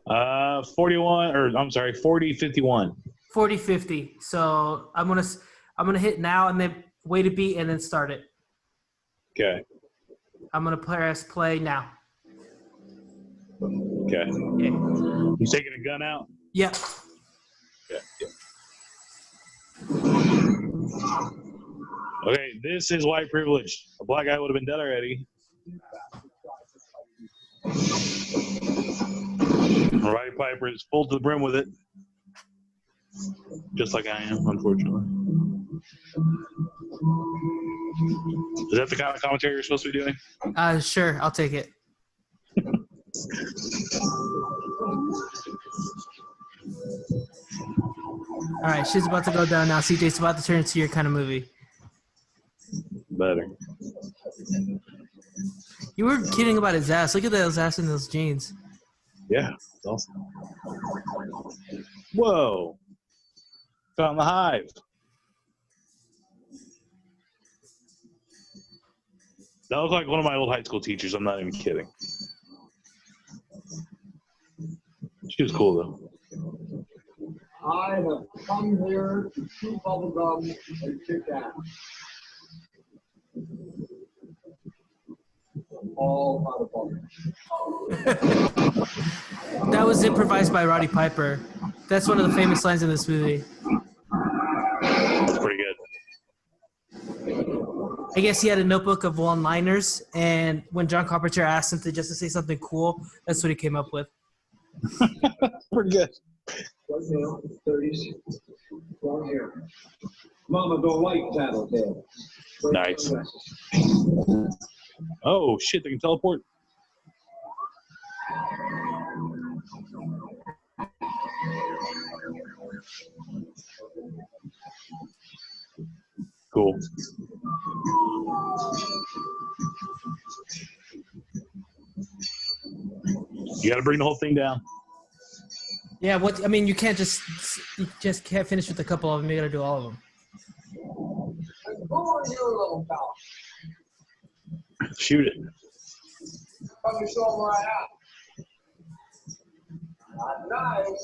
41 or I'm sorry, 4051. 40-50. So I'm gonna hit now and then wait a beat and then start it. Okay. I'm gonna press play now. Okay. Okay. You taking a gun out? Yep. Yeah. Okay, this is white privilege. A black guy would have been dead already. Roddy Piper is full to the brim with it. Just like I am, unfortunately. Is that the kind of commentary you're supposed to be doing? Sure, I'll take it. All right, shit's about to go down now. CJ's about to turn into your kind of movie. Better. You were kidding about his ass. Look at those ass in those jeans. Yeah, it's awesome. Whoa. Found the hive. That looks like one of my old high school teachers. I'm not even kidding. She was cool, though. I have come here to chew bubblegum and kick ass. All out of bubblegum. That was improvised by Roddy Piper. That's one of the famous lines in this movie. That's pretty good. I guess he had a notebook of one-liners, and when John Carpenter asked him to say something cool, that's what he came up with. Pretty good. Right now, 30s, long hair. Mama don't like tattletale. Nice. Oh, shit, they can teleport? Cool. You got to bring the whole thing down. Yeah, you can't just can't finish with a couple of them. You got to do all of them. Who are you, little fella? Shoot it. Come to show 'em where I am. Not nice.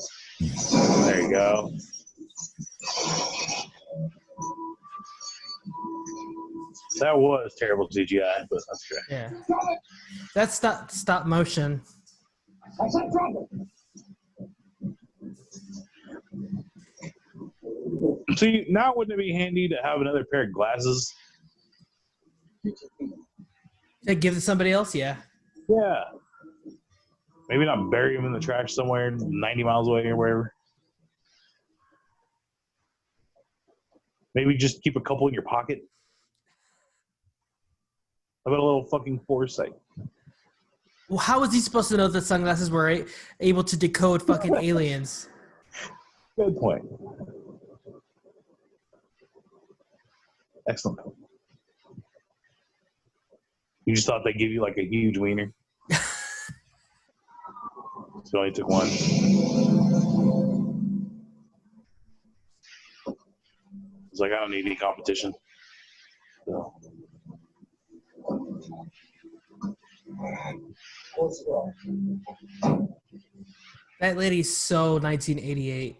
There you go. That was terrible CGI, but that's great. Yeah. That's not stop motion. I said trouble. See, now wouldn't it be handy to have another pair of glasses? To give to somebody else? Yeah. Yeah. Maybe not bury them in the trash somewhere 90 miles away or wherever. Maybe just keep a couple in your pocket. How about a little fucking foresight? Well, how was he supposed to know that sunglasses were able to decode fucking aliens? Good point. Excellent. You just thought they'd give you like a huge wiener. So I only took one. It's like, I don't need any competition. So. That lady's so 1988.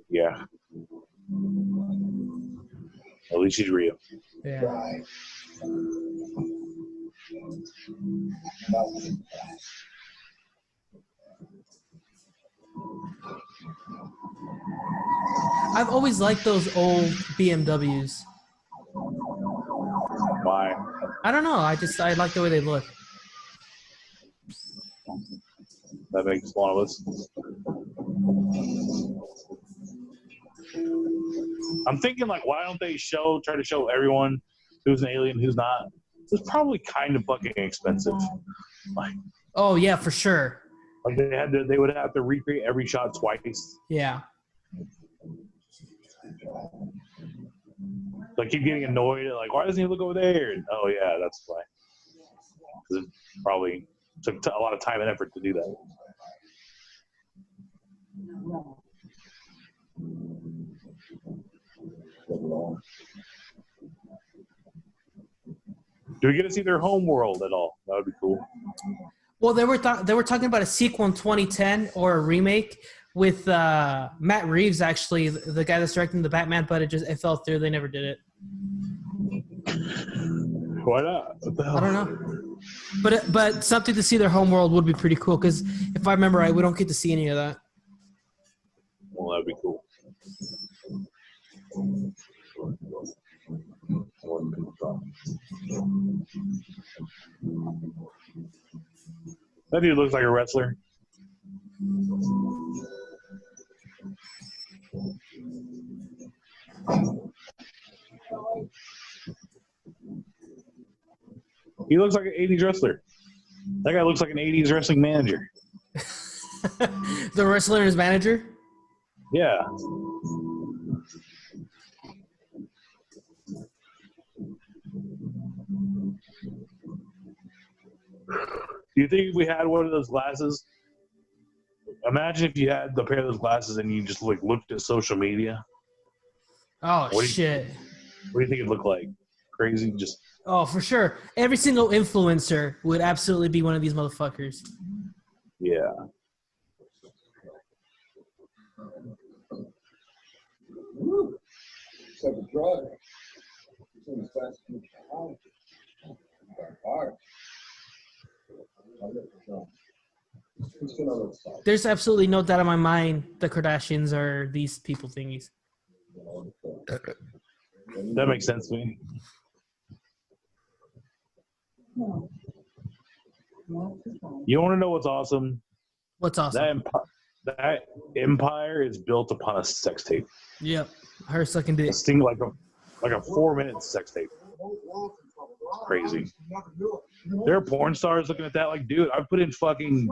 Yeah. At least she's real. Yeah. I've always liked those old BMWs. Why? I don't know. I like the way they look. That makes one of us. I'm thinking, like, why don't they try to show everyone who's an alien, who's not? It's probably kind of fucking expensive. Like, Oh yeah, for sure. like they would have to recreate every shot twice. Yeah. So I keep getting annoyed. Like, why doesn't he look over there? And, oh yeah, that's why. Because it probably took a lot of time and effort to do that. Do we get to see their home world at all? That would be cool. Well, they were talking about a sequel in 2010 or a remake with Matt Reeves, actually, the guy that's directing the Batman, but it fell through. They never did it. Why not? What the hell? I don't know. But something to see their home world would be pretty cool, because if I remember right, we don't get to see any of that. Well, that'd be cool. That dude looks like a wrestler. He looks like an 80s wrestler. That guy looks like an 80s wrestling manager. The wrestler and his manager? Yeah. Do you think if we had one of those glasses? Imagine if you had the pair of those glasses and you just like looked at social media. Oh, shit. What do you think it'd look like? Crazy? Just. Oh, for sure. Every single influencer would absolutely be one of these motherfuckers. Yeah. There's absolutely no doubt in my mind the Kardashians are these people thingies. That makes sense to me. You want to know what's awesome? What's awesome? That empire is built upon a sex tape. Yep. Her sucking dick. A sting like a 4-minute sex tape. Crazy. There are porn stars looking at that like, dude, I've put in fucking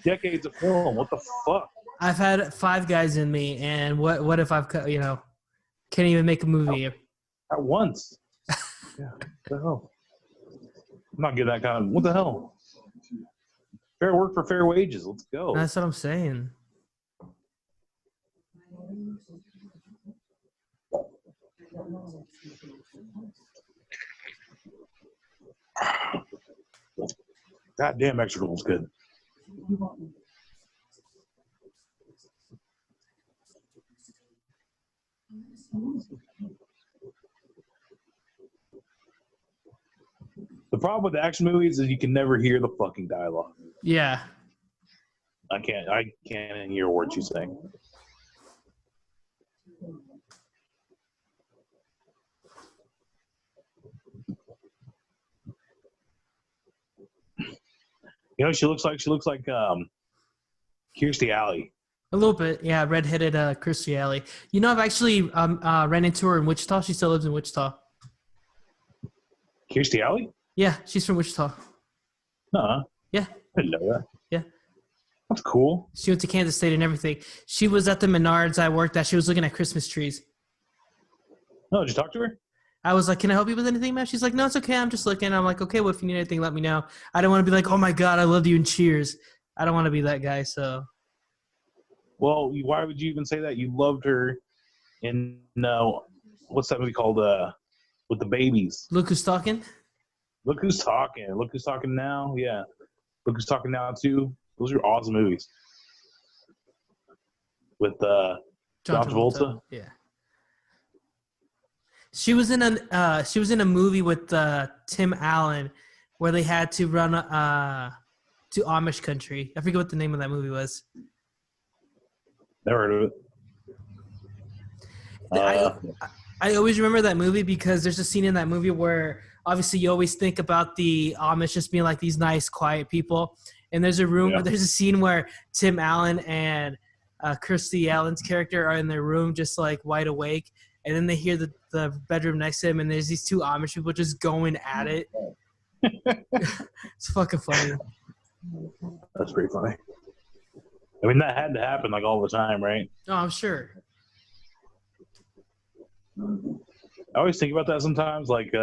decades of film. What the fuck? I've had 5 guys in me, and what if I've can't even make a movie At once. Yeah. What the hell? I'm not getting that kind of. What the hell? Fair work for fair wages. Let's go. That's what I'm saying. God damn, extra gold's good. The problem with the action movies is you can never hear the fucking dialogue. Yeah. I can't hear what you're saying. You know, she looks like Kirstie Alley. A little bit, yeah. Redheaded Kirstie Alley. You know, I've actually ran into her in Wichita. She still lives in Wichita. Kirstie Alley? Yeah, she's from Wichita. Yeah. I didn't know that. Yeah. That's cool. She went to Kansas State and everything. She was at the Menards I worked at. She was looking at Christmas trees. Oh, did you talk to her? I was like, can I help you with anything, ma'am? She's like, no, it's okay. I'm just looking. I'm like, okay, well, if you need anything, let me know. I don't want to be like, oh, my God, I love you and cheers. I don't want to be that guy, so. Well, why would you even say that? You loved her in, what's that movie called, with the babies? Look Who's Talking? Look Who's Talking. Look Who's Talking Now. Yeah. Look Who's Talking Now, too. Those are awesome movies. With John Travolta. Yeah. She was in a movie with Tim Allen where they had to run to Amish country. I forget what the name of that movie was. Never heard of it. I always remember that movie because there's a scene in that movie where obviously you always think about the Amish just being like these nice, quiet people. And there's a scene where Tim Allen and Kirstie Allen's character are in their room just like wide awake. And then they hear the bedroom next to him and there's these two Amish people just going at it. It's fucking funny. That's pretty funny. I mean, that had to happen like all the time, right? Oh, I'm sure. I always think about that sometimes, like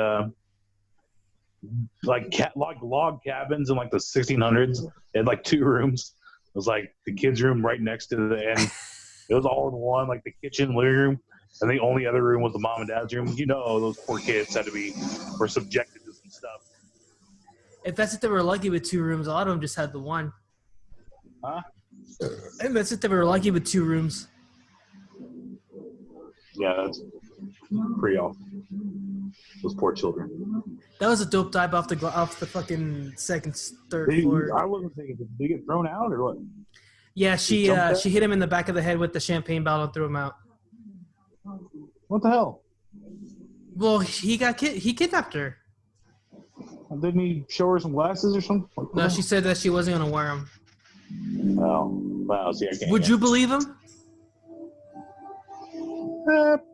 log cabins in like the 1600s. They had like 2 rooms. It was like the kids' room right next to the end. It was all in one, like the kitchen, living room, and the only other room was the mom and dad's room. You know, those poor kids were subjected to some stuff. If that's if they were lucky with 2 rooms, a lot of them just had the one. Huh? And that's if they were lucky with 2 rooms. Yeah, that's pretty awful. Those poor children. That was a dope dive off the fucking third floor. I wasn't thinking. Did they get thrown out or what? Yeah, she hit him in the back of the head with the champagne bottle and threw him out. What the hell? Well, he kidnapped her. Didn't he show her some glasses or something? No, she said that she wasn't gonna wear them. Oh, wow. See, I can't. Would you believe him?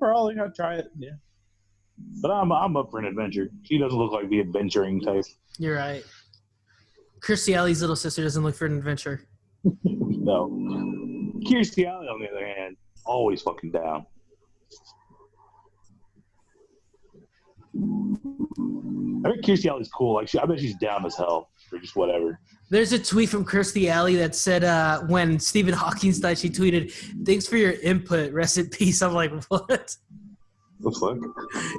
Probably. I'd try it. Yeah. But I'm up for an adventure. She doesn't look like the adventuring type. You're right. Kirstie Alley's little sister doesn't look for an adventure. No. Kirstie Alley, on the other hand, always fucking down. I think Kirstie Alley's cool. Like, I bet she's down as hell for just whatever. There's a tweet from Kirstie Alley that said when Stephen Hawking died, she tweeted, "Thanks for your input. Rest in peace." I'm like, what? The fuck?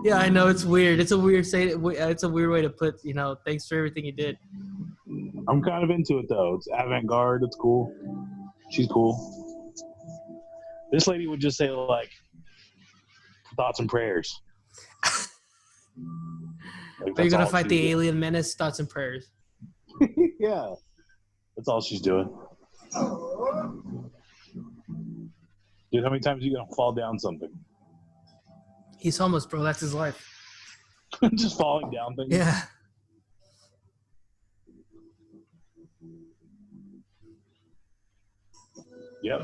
Yeah, I know it's weird. It's a weird way to put, thanks for everything you did. I'm kind of into it though. It's avant-garde. It's cool. She's cool. This lady would just say like, thoughts and prayers. Like, are you gonna fight the alien menace? Thoughts and prayers. Yeah, that's all she's doing. Dude, how many times are you gonna fall down something? He's homeless, bro. That's his life. Just falling down things. Yeah. Yep.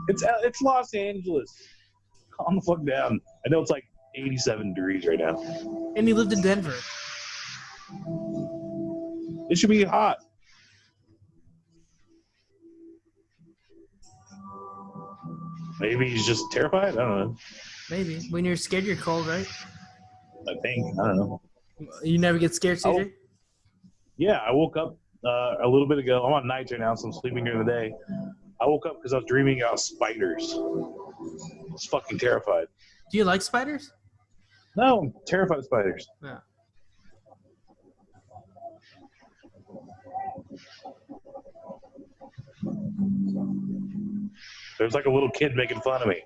It's Los Angeles. Calm the fuck down. I know it's like 87 degrees right now. And he lived in Denver. It should be hot. Maybe he's just terrified? I don't know. Maybe. When you're scared, you're cold, right? I think. I don't know. You never get scared, CJ? Yeah, I woke up a little bit ago. I'm on nights right now, so I'm sleeping during the day. I woke up because I was dreaming about spiders. I was fucking terrified. Do you like spiders? No, I'm terrified of spiders. Yeah. There's like a little kid making fun of me.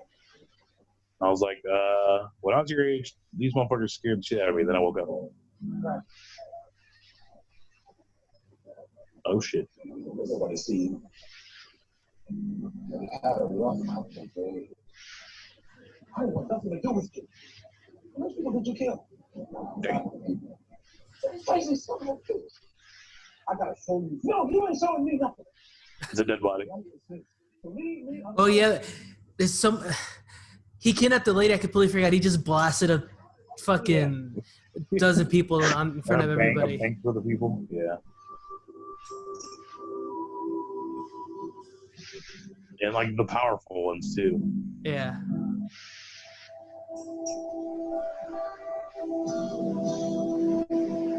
I was like, when I was your age, these motherfuckers scared the shit out of me. Then I woke up. Oh, shit. Nobody see you. I had a rough day. I didn't want nothing to do with you. How many people did you kill? Crazy son of a bitch. I gotta show you. No, you ain't showing me nothing. It's a dead body. Oh, yeah. There's some... He kidnapped the lady. I completely forgot. He just blasted a fucking dozen people in front of everybody. Thanks for the people. Yeah. And like the powerful ones too. Yeah.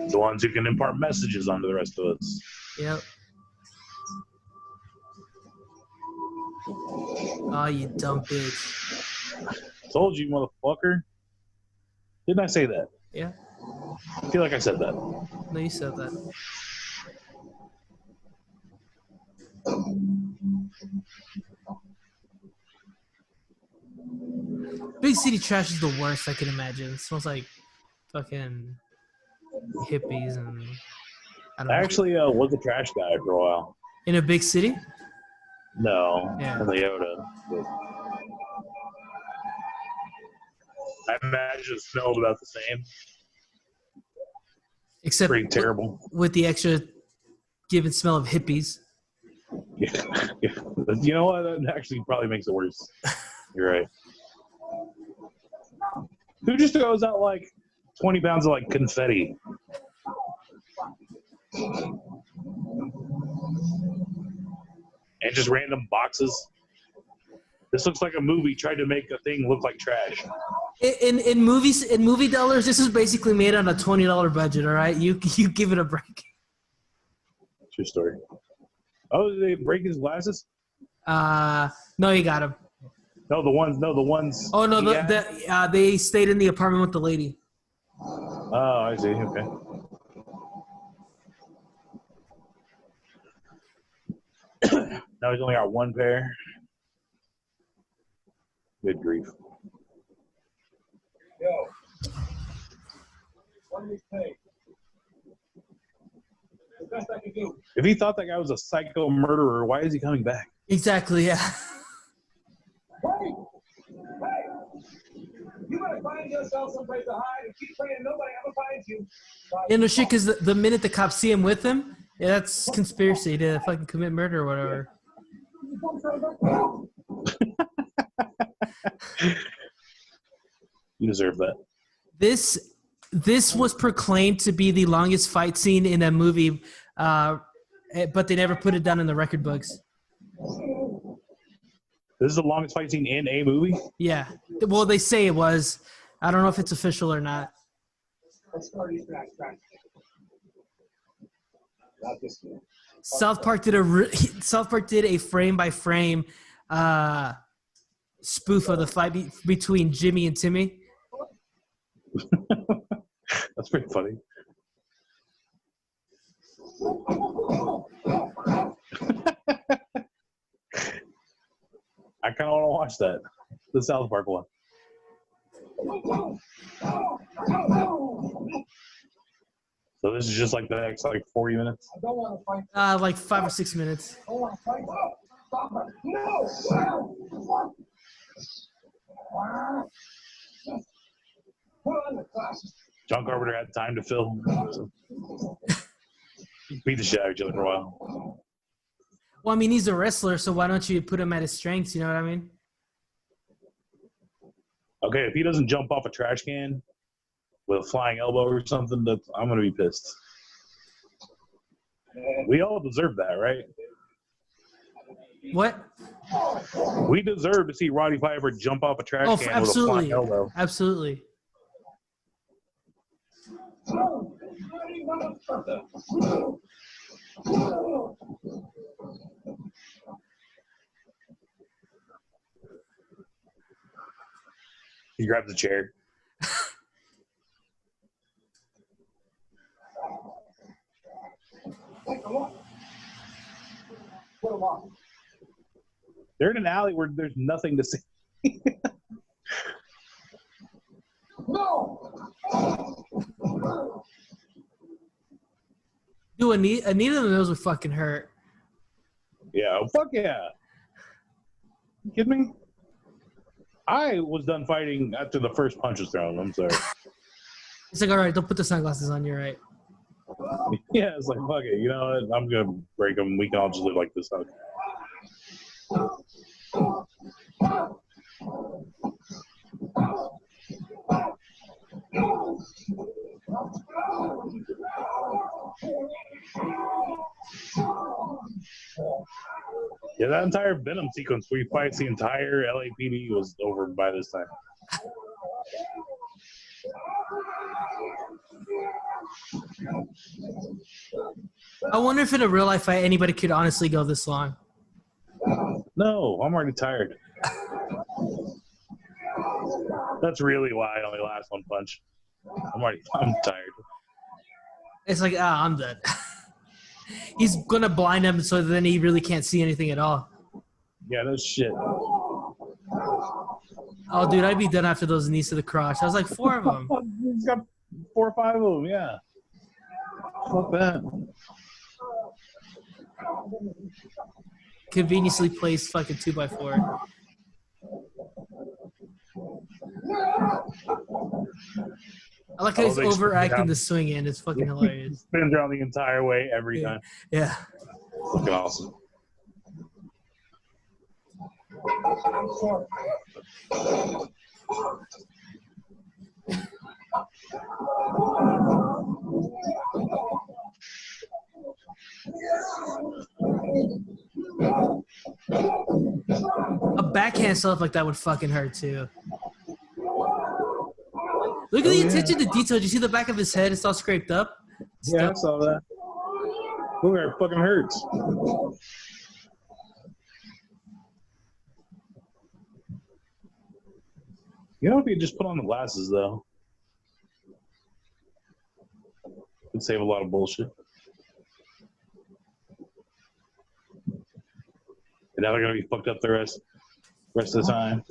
The ones who can impart messages onto the rest of us. Yep. Oh, you dumb bitch. Told you, motherfucker. Didn't I say that? Yeah. I feel like I said that. No, you said that. Big city trash is the worst I can imagine. It smells like fucking hippies and I don't know. I actually was a trash guy for a while. In a big city? No, Yeah. in Leota. But I imagine it smelled about the same. Except Pretty terrible. with the extra given smell of hippies. Yeah. You know what? That actually probably makes it worse. You're right. Who just throws out like 20 pounds of like confetti? And just random boxes. This looks like a movie tried to make a thing look like trash. In movie dollars, this is basically made on a $20 budget. All right, you give it a break. True story. Oh, did they break his glasses? No, you got him. No, the ones. Oh no, they stayed in the apartment with the lady. Oh, I see. Okay. Now he's only got one pair. Good grief. Yo. What do you think? The best I can do. If he thought that guy was a psycho murderer, why is he coming back? Exactly. Yeah. Hey! Hey! You better find yourself someplace to hide and keep praying nobody ever finds you. Yeah, no shit. Because the minute the cops see him with him, yeah, that's conspiracy to fucking commit murder or whatever. You deserve that. This was proclaimed to be the longest fight scene in a movie, but they never put it down in the record books. This is the longest fight scene in a movie? Yeah. Well, they say it was. I don't know if it's official or not. South Park did a frame by frame spoof of the fight between Jimmy and Timmy. That's pretty funny. I kind of want to watch that. The South Park one. So this is just like the next 40 minutes? I don't want to fight. Like 5 or 6 minutes. I don't want to fight. Stop it. No! Put on the glasses. John Carpenter had time to film. So. Beat the shit out of each other for a while. Well, I mean, he's a wrestler, so why don't you put him at his strengths? You know what I mean? Okay, if he doesn't jump off a trash can with a flying elbow or something, I'm going to be pissed. We all deserve that, right? What? We deserve to see Roddy Piper jump off a trash can with a flying elbow. Absolutely. He grabs a chair. They're in an alley where there's nothing to see. No! Dude, Anita in the nose would fucking hurt. Yeah, fuck yeah. You kidding me? I was done fighting after the first punch was thrown. I'm sorry. It's like, all right, don't put the sunglasses on. You're right. Yeah, it's like, fuck it. You know what? I'm going to break them. We can all just live like this. Okay. Yeah, that entire Venom sequence where he fights the entire LAPD was over by this time. I wonder if in a real life fight anybody could honestly go this long. No, I'm already tired. That's really why I only last one punch. I'm tired. It's like, I'm done. He's gonna blind him so then he really can't see anything at all. Yeah, no shit. Oh, dude, I'd be done after those knees to the crotch. I was like 4 of them. He's got 4 or 5 of them, yeah. Fuck that. Conveniently placed fucking 2x4. I like how he's overacting the swing in. It's fucking hilarious. Spins around the entire way every time. Yeah. Fucking awesome. A backhand stuff like that would fucking hurt too. Look at the attention to detail. Did you see the back of his head? It's all scraped up. Yeah, I saw that. Look, it fucking hurts. You know, if you just put on the glasses, though, it'd save a lot of bullshit. And now they're gonna be fucked up the rest of the time.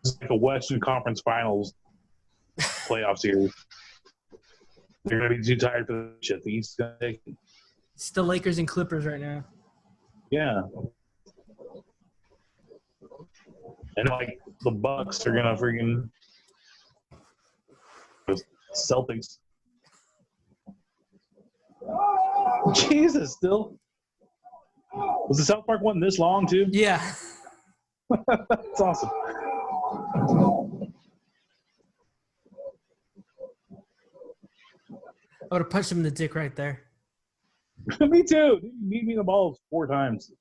It's like a Western Conference Finals playoff series. They're gonna be too tired for the shit. The East is gonna take it. It's the Lakers and Clippers right now. Yeah. And like the Bucks are gonna freaking Celtics. Jesus, still. Was the South Park one this long too? Yeah. That's awesome. I would have punched him in the dick right there. Me too. You need me in the balls 4 times.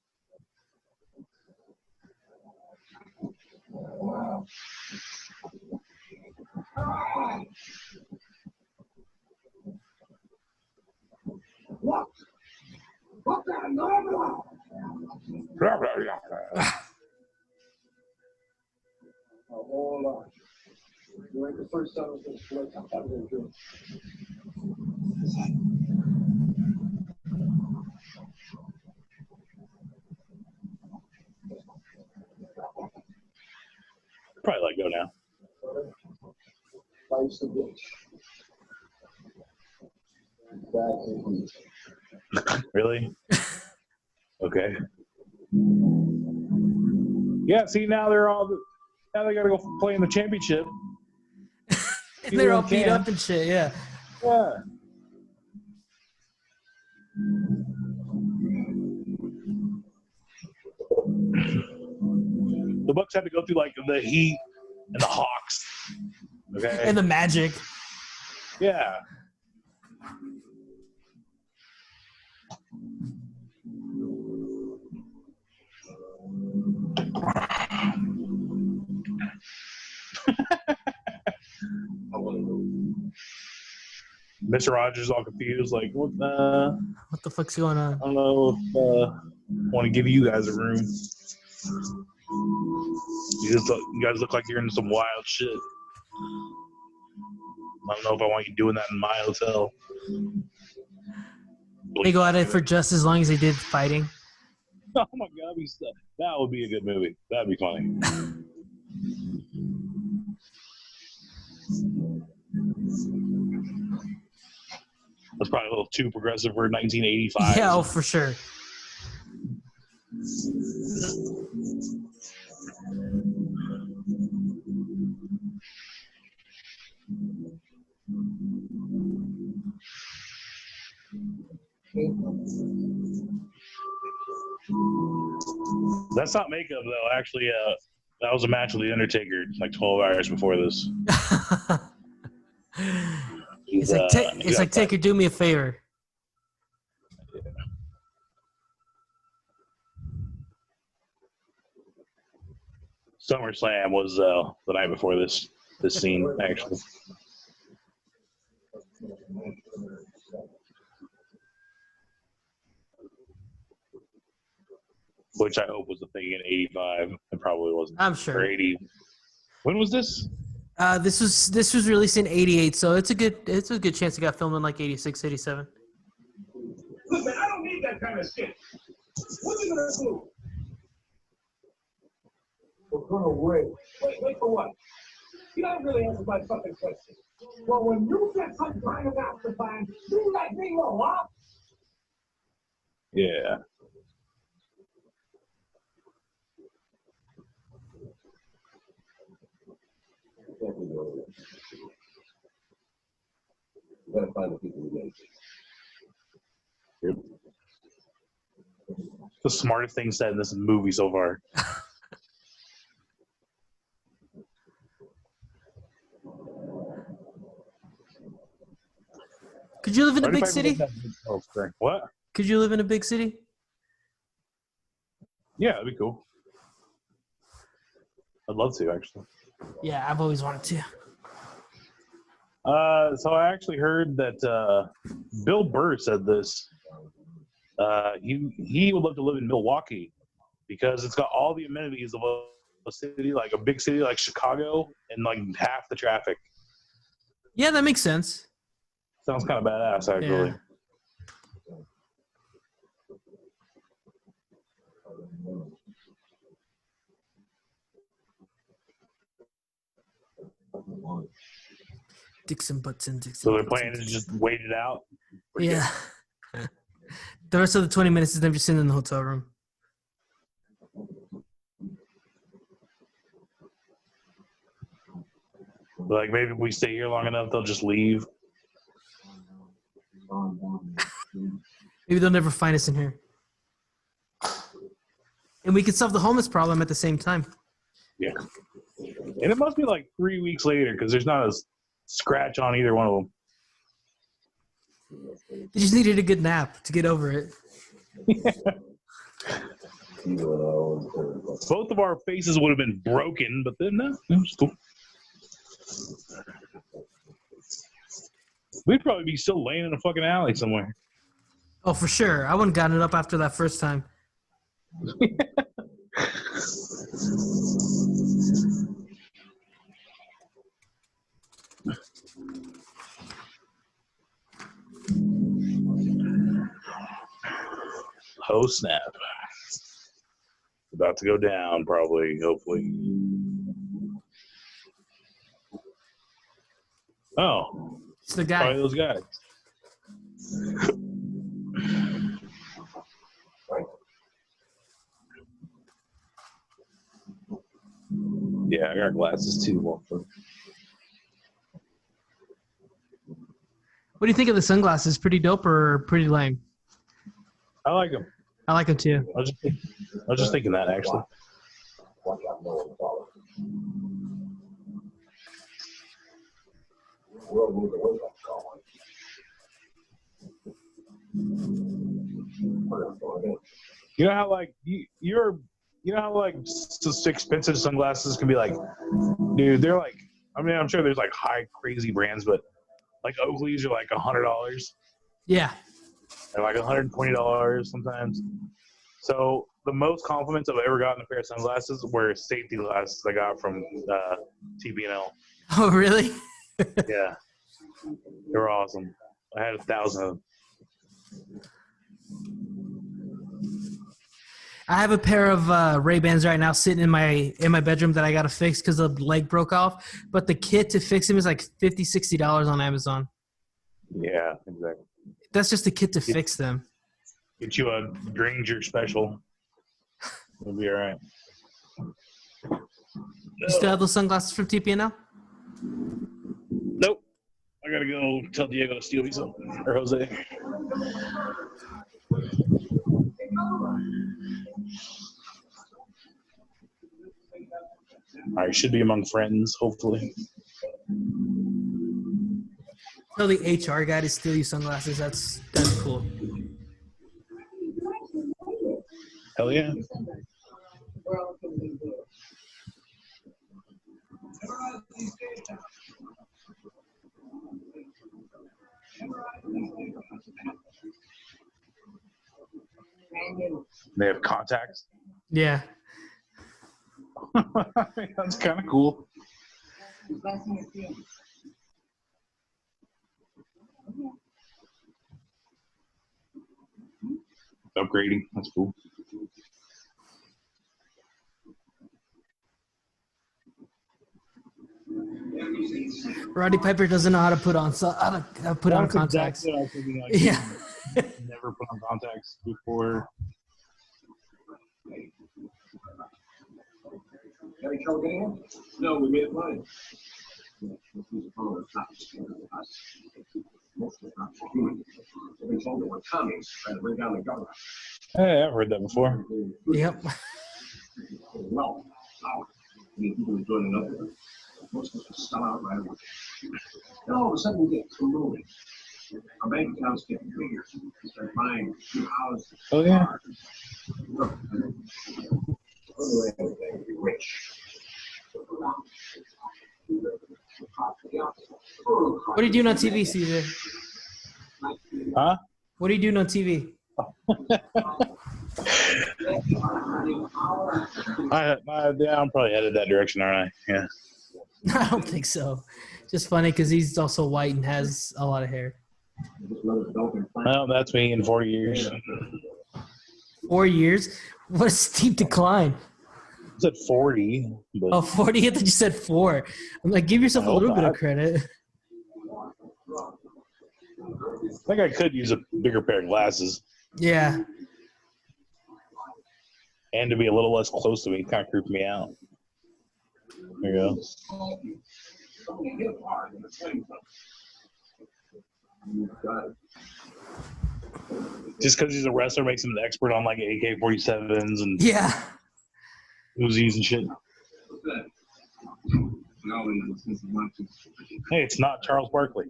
What the normal? A whole lot. You ain't the first time I was going to split. I'm probably going to do it. Probably let go now. Life's a bitch. Really? Okay. Yeah, see, now they gotta go play in the championship. And they're all beat up and shit, yeah. Yeah. The Bucks had to go through like the Heat and the Hawks. Okay. And the Magic. Yeah. Mr. Rogers all confused, like, what the fuck's going on? I don't know if I want to give you guys a room. You guys look like you're in some wild shit. I don't know if I want you doing that in my hotel. They go at it for just as long as they did fighting. Oh my God, that would be a good movie. That'd be funny. That's probably a little too progressive for 1985. Yeah, oh, for sure. That's not makeup, though. Actually, that was a match with The Undertaker like 12 hours before this. It's like, Taker, do me a favor. Yeah. SummerSlam was the night before this scene, actually. Which I hope was a thing in '85. It probably wasn't. I'm sure. Or '80. When was this? This was released in '88, so it's a good chance it got filmed in like '86, '87. Listen, I don't need that kind of shit. What are you gonna do? We're gonna wait. Wait for what? You don't really answer my fucking question. Well, when you get some kind of master plan, you let me know, huh? Yeah. You gotta find the people who make it. The smartest thing said in this movie so far. Could you live in a big city? Oh, sorry. What? Could you live in a big city? Yeah, that'd be cool. I'd love to, actually. Yeah, I've always wanted to. So I actually heard that Bill Burr said this. He would love to live in Milwaukee because it's got all the amenities of a city, like a big city like Chicago, and like half the traffic. Yeah, that makes sense. Sounds kind of badass, actually. Yeah. Dixon Button, Dixon. So they're Button, planning to just wait it out. Yeah. The rest of the 20 minutes is them just sitting in the hotel room. Like maybe if we stay here long enough, they'll just leave. Maybe they'll never find us in here. And we could solve the homeless problem at the same time. Yeah. And it must be like 3 weeks later because there's not a scratch on either one of them. They just needed a good nap to get over it. Both of our faces would have been broken, but then no, it was cool. We'd probably be still laying in a fucking alley somewhere. Oh, for sure. I wouldn't gotten it up after that first time. Oh, snap. About to go down, probably, hopefully. Oh. It's the guy. Probably those guys. Yeah, I got glasses too. What do you think of the sunglasses? Pretty dope or pretty lame? I like them. I like them too. I was just thinking that, actually. Watch out, no one follows. World needs a wake-up call. You know how like you know how like expensive sunglasses can be like, dude, they're like, I mean, I'm sure there's like high crazy brands, but like Oakley's are like $100. Yeah. They're like $120 sometimes. So the most compliments I've ever gotten a pair of sunglasses were safety glasses I got from TB&L. Oh, really? Yeah, they were awesome. I had 1,000 of them. I have a pair of Ray-Bans right now sitting in my bedroom that I got to fix because the leg broke off. But the kit to fix them is like $50, $60 on Amazon. Yeah, exactly. That's just the kit to fix them. Get you a Granger special. It'll be all right. You still have those sunglasses from TP&L? Nope. I gotta go tell Diego to steal me some, or Jose. I should be among friends, hopefully. Tell the HR guy to steal you sunglasses. That's cool. Hell yeah. They have contacts. Yeah. That's kind of cool. Upgrading. That's cool. Roddy Piper doesn't know how to put on put on That's contacts. exactly what I was thinking. Like, Yeah. Never put on contacts before. Any trouble getting in? No, we made it fine. Most of not human. They've been told that we're commies trying to bring down the government. Hey, I've heard that before. Yep. Well, people are joining up with us. Most of us will sell out right away. Then all of a sudden we get promoted. Our bank accounts get bigger. We start buying new houses. Oh, yeah. Rich. What are you doing on TV, CJ? Huh? What are you doing on TV? I'm probably headed that direction, aren't I? Yeah. I don't think so. Just funny because he's also white and has a lot of hair. Well, that's me in 4 years. 4 years? What a steep decline. I said 40. But Oh, 40? I thought you said 4. I'm like, give yourself a little bit of credit. I think I could use a bigger pair of glasses. Yeah. And to be a little less close to me kind of creeped me out. There you go. Just because he's a wrestler makes him an expert on like AK-47s and Yeah. Uzis and shit. Hey, it's not Charles Barkley.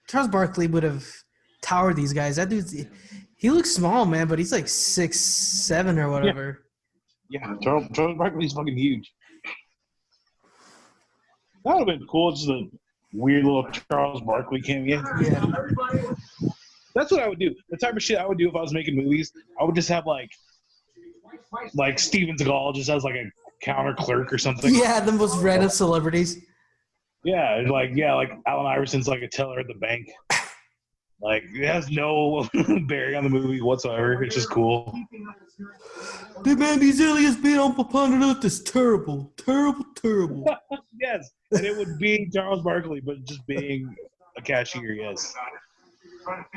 Charles Barkley would have towered these guys. That dude's he looks small, man, but he's like 6'7" or whatever. Yeah, Charles Barkley's fucking huge. That would have been cool. Just a weird little Charles Barkley cameo. Yeah. That's what I would do. The type of shit I would do if I was making movies, I would just have like Steven Seagal just as like a counter clerk or something. Yeah, the most random celebrities. Yeah, like Allen Iverson's like a teller at the bank. Like it has no bearing on the movie whatsoever. It's just cool. Hey man, these aliens being on planet Earth is terrible. Terrible, terrible. Yes, and it would be Charles Barkley, but just being a cashier, yes.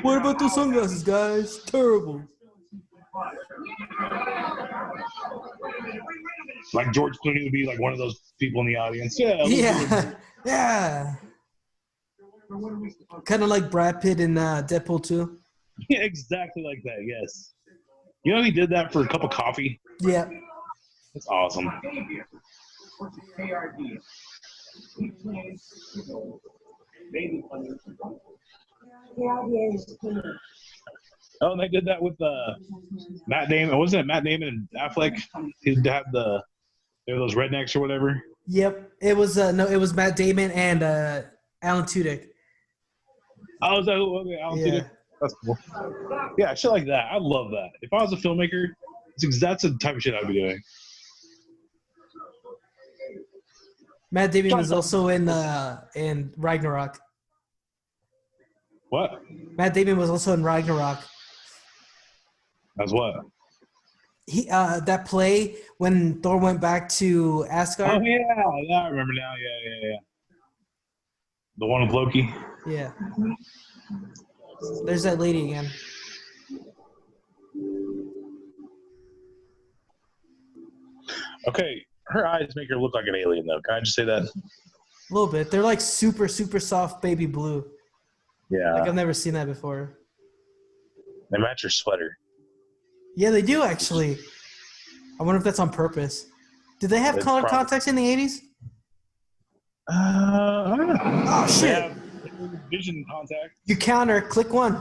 What about those sunglasses, guys? Terrible. Like George Clooney would be like one of those people in the audience. Yeah. Yeah. Yeah. Kind of like Brad Pitt in Deadpool 2. Yeah, exactly like that, yes. You know he did that for a cup of coffee? Yeah. That's awesome. Oh, and they did that with Matt Damon. Wasn't it Matt Damon and Affleck? He'd have they were those rednecks or whatever. Yep. It was it was Matt Damon and Alan Tudyk. Oh, is that who? Okay, Alan Tudyk. That's cool. Yeah, shit like that. I love that. If I was a filmmaker, that's the type of shit I'd be doing. Matt Damon was also in Ragnarok. What? Matt Damon was also in Ragnarok. That's what? He that play when Thor went back to Asgard. Oh yeah, I remember now. Yeah. The one with Loki. Yeah. There's that lady again. Okay, her eyes make her look like an alien, though. Can I just say that? A little bit. They're like super, super soft baby blue. Yeah. Like I've never seen that before. They match your sweater. Yeah, they do actually. I wonder if that's on purpose. Did they have color contacts in the 80s? I don't know. Oh, shit. Vision contact. You counter. Click 1.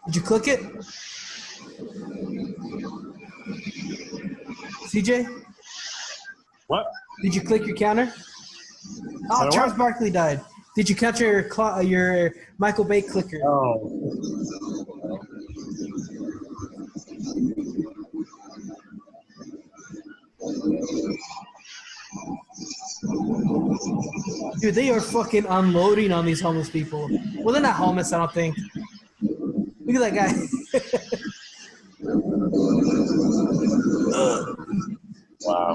Did you click it? CJ? What? Did you click your counter? Oh, Charles Barkley died. Did you catch your Michael Bay clicker? Oh. Dude, they are fucking unloading on these homeless people. Well, they're not homeless, I don't think. Look at that guy. Wow.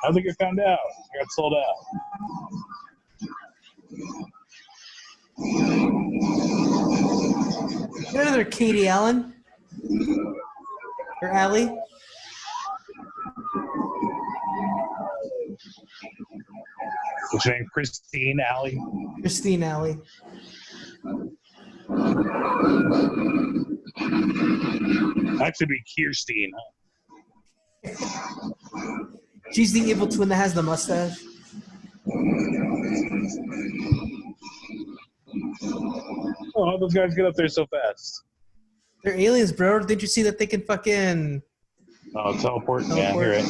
How'd they get found out? They got sold out. Another Katie Allen. Or Allie. What's your name? Christine Alley? Christine Alley. Actually, be Kirstine. She's the evil twin that has the mustache. Oh, how those guys get up there so fast? They're aliens, bro. Didn't you see that they can fucking... Oh, teleport? Yeah, I hear it.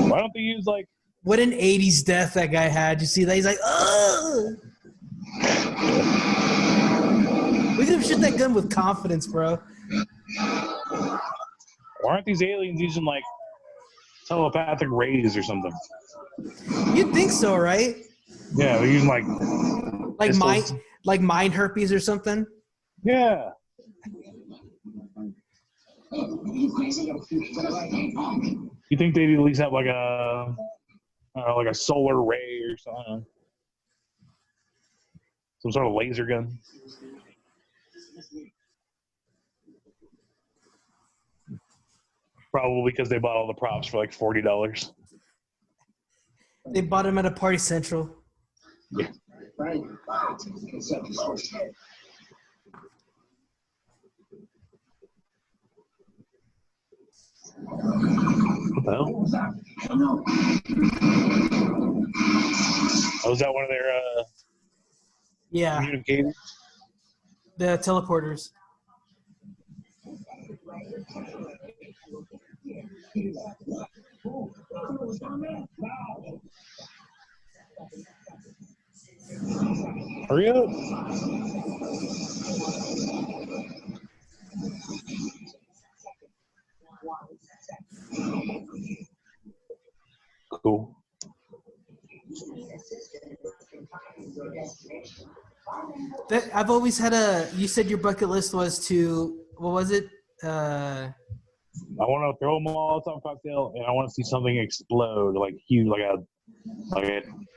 Why don't they use, like... What an 80s death that guy had. You see that? He's like, ugh! Look at him shoot that gun with confidence, bro. Why aren't these aliens using, like, telepathic rays or something? You'd think so, right? Yeah, they're using, like mind herpes or something? Yeah. You think they'd at least have, like a solar ray or something? Some sort of laser gun? Probably because they bought all the props for like $40. They bought him at a Party Central. Yeah. What the hell? Oh, was that one of their communicators? The teleporters. Hurry up. Cool. I've always had you said your bucket list was to, what was it? I want to throw a Molotov cocktail, and I want to see something explode, like huge, like a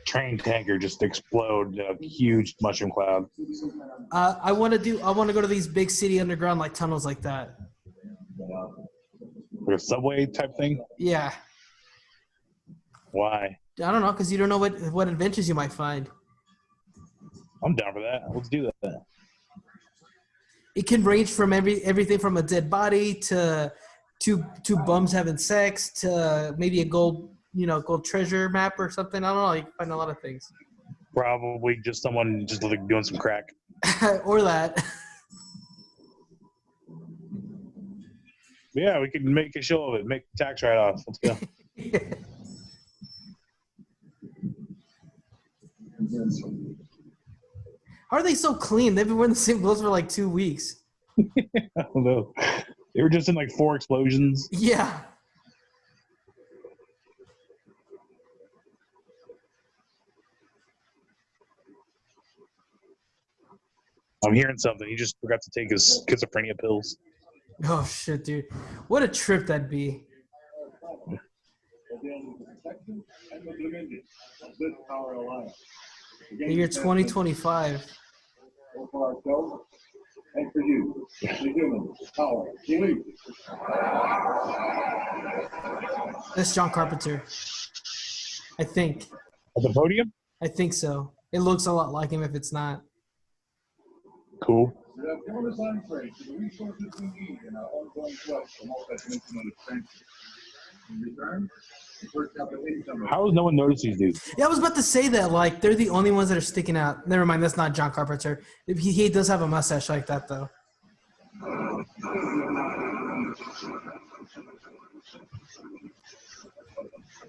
train tanker just explode, a huge mushroom cloud. I want to go to these big city underground like tunnels like that. Like a subway type thing? Yeah. Why? I don't know, because you don't know what adventures you might find. I'm down for that. Let's do that. It can range from everything from a dead body to two bums having sex to maybe a gold treasure map or something. I don't know. You can find a lot of things. Probably just someone just like doing some crack. Or that. Yeah, we could make a show of it. Make tax write-off. Let's go. How are they so clean? They've been wearing the same clothes for like 2 weeks. I don't know. They were just in like 4 explosions. Yeah. I'm hearing something. He just forgot to take his schizophrenia pills. Oh, shit, dude. What a trip that'd be. The year 2025. And for you, the human power, elite. That's John Carpenter. I think. At the podium? I think so. It looks a lot like him if it's not. Cool. We have countless entrees to the resources we need in our ongoing quest for multi-dimensional expansion. In return, the first application. How has no one noticed these dudes? Yeah, I was about to say that. Like, they're the only ones that are sticking out. Never mind, that's not John Carpenter. He does have a mustache like that, though.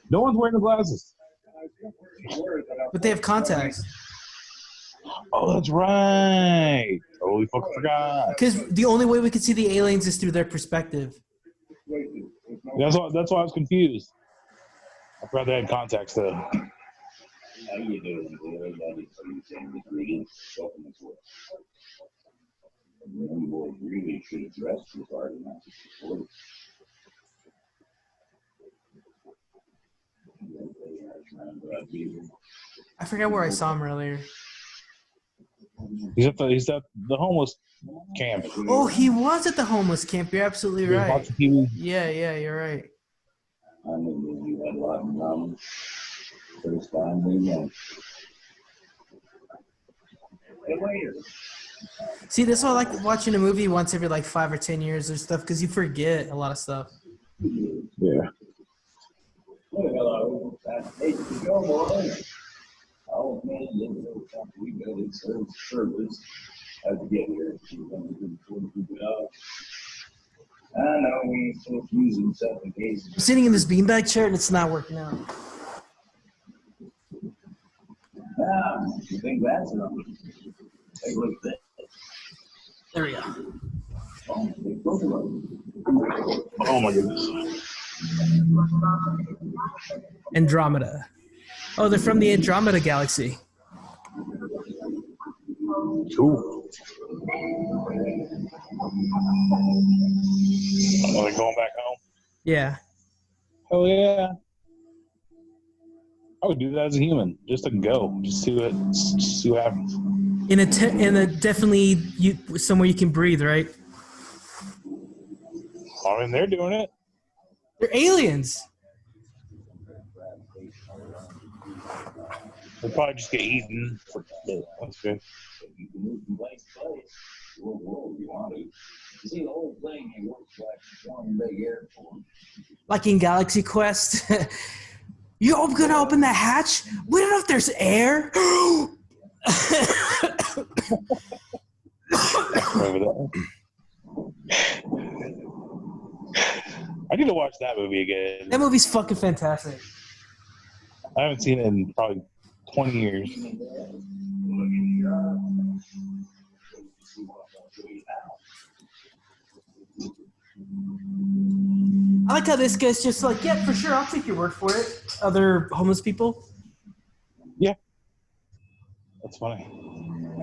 No one's wearing the glasses. But they have contacts. Oh, that's right. Totally fucking forgot. Because the only way we can see the aliens is through their perspective. That's why I was confused. I forgot they had contacts though. How you doing, boy? That is something reading. Welcome to work. You boys really should have dressed as hard enough to support it. I forgot where I saw him earlier. He's at the homeless camp. Oh, he was at the homeless camp. You're absolutely He was right. watching TV. Yeah, you're right. I knew you had a lot in common. First time we met. Hey, waiter. See, that's why I like watching a movie once every like 5 or 10 years or stuff because you forget a lot of stuff. Yeah. Well, hello. Hey, to go, boy. Oh, man, we got it service. How'd you get here? I know we ain't supposed to use them stuff in case. I'm sitting in this beanbag chair and it's not working out. You think that's enough? Take a look at that. There we go. Oh my goodness. Andromeda. Oh, they're from the Andromeda Galaxy. Cool. Are they going back home? Yeah. Oh yeah. I would do that as a human, just to go, just see what happens. In a definitely somewhere you can breathe, right? I mean, they're doing it. They're aliens. They'll probably just get eaten. That's good. You can move from place to place. Whoa, you want to. You see, the whole thing, it works like one big airport. Like in Galaxy Quest. You're gonna open the hatch? We don't know if there's air. I need to watch that movie again. That movie's fucking fantastic. I haven't seen it in probably 20 years. I like how this guy's just like, yeah, for sure, I'll take your word for it. Other homeless people. Yeah. That's funny.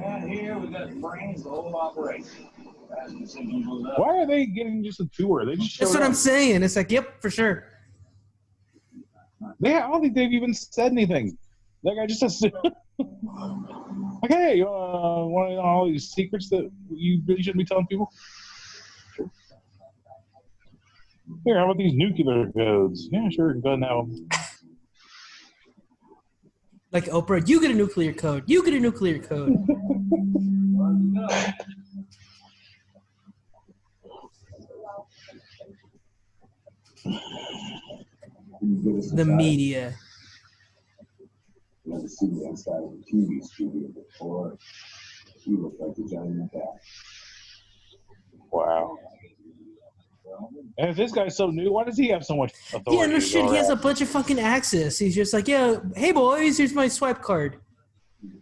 And here we got brains, the whole operation. Why are they getting just a tour? They just That's what I'm saying. It's like, yep, for sure. I don't think they've even said anything. That guy just says, like, hey, you want to know all these secrets that you really shouldn't be telling people? Sure. Here, how about these nuclear codes? Yeah, sure, go ahead now. Like Oprah, you get a nuclear code. You get a nuclear code. The media. Never seen me outside of a TV studio before. He looked like a giant cat. Wow. And if this guy's so new, why does he have so much authority? Yeah, no shit. He has a bunch of fucking access. He's just like, yeah, hey boys, here's my swipe card.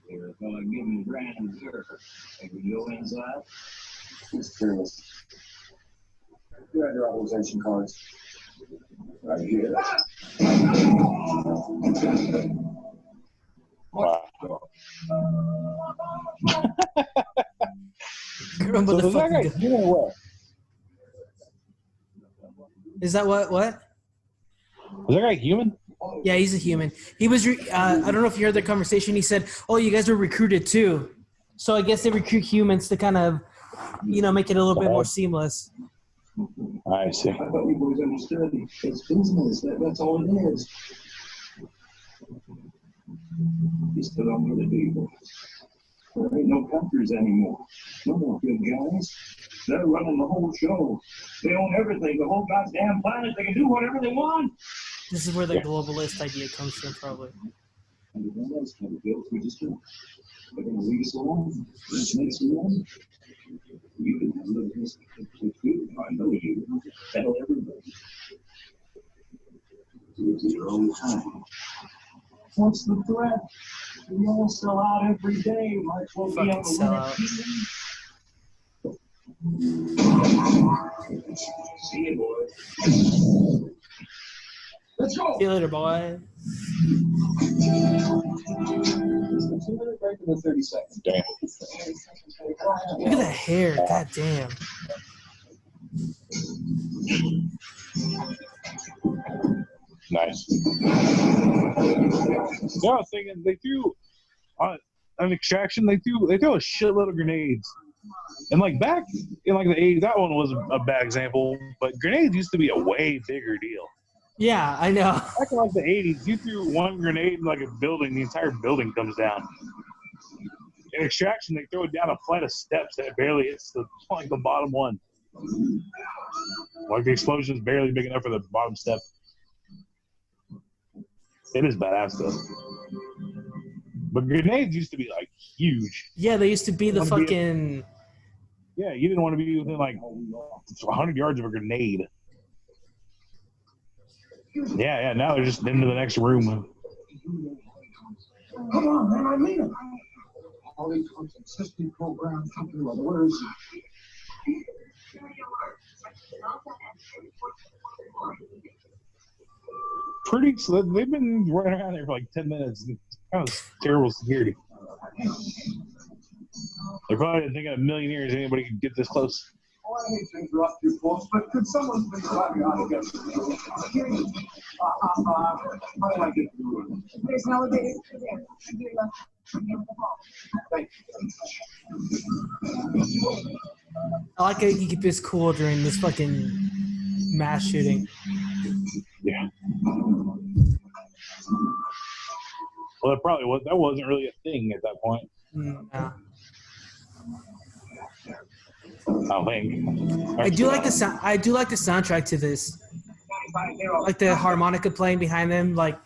They're gonna give me grand here. Like we go inside. It's careless. You have your authorization cards. Right here. Wow. Grumble So the is that fucking guy guy. human or what? Is that what? What? Is that guy human? Yeah, he's a human. He was. I don't know if you heard the conversation. He said, "Oh, you guys were recruited too." So I guess they recruit humans to kind of, make it a little bit more seamless. I see. I thought you boys understood. It's business. That's all it is. You still don't know the people. There ain't no countries anymore. No more good guys. They're running the whole show. They own everything, the whole goddamn planet. They can do whatever they want. This is where the globalist idea comes from, probably. And the guys have a bill we just do. They're going to leave us alone. Let's make some money. You can live this too. I know you. Tell everybody. It's your own time. What's the threat? We all sell out every day. Might as well be Fucking on the sell winning out. team. See you, boy. Let's go. See you later, boy. 2-minute break and then 30 seconds. Damn. Look at that hair. God damn. Nice. Yeah, I was thinking they threw an extraction. They threw a shitload of grenades, and like back in like the 80s, that one was a bad example. But grenades used to be a way bigger deal. Yeah, I know. Back in like the 80s, you threw one grenade in like a building, the entire building comes down. In extraction, they throw it down a flight of steps that barely hits the bottom one. Like the explosion is barely big enough for the bottom step. It is badass though. But grenades used to be like huge. Yeah, they used to be the fucking. Yeah, you didn't want to be within like 100 yards of a grenade. Yeah. Now they're just into the next room. Come on, man, I mean it. All these existing programs, something like where is he? They've been running around there for like 10 minutes. It's kind of terrible security. They probably didn't think in a million years anybody could get this close. Oh, I hate to interrupt you folks, but could someone please let me out of this? How do I get through? There's an elevator there. Thank you. I like how you keep this cool during this fucking mass shooting. Yeah. Well, it probably was. That wasn't really a thing at that point. No. I think. I do like the sound. I do like the soundtrack to this. Like the harmonica playing behind them. Like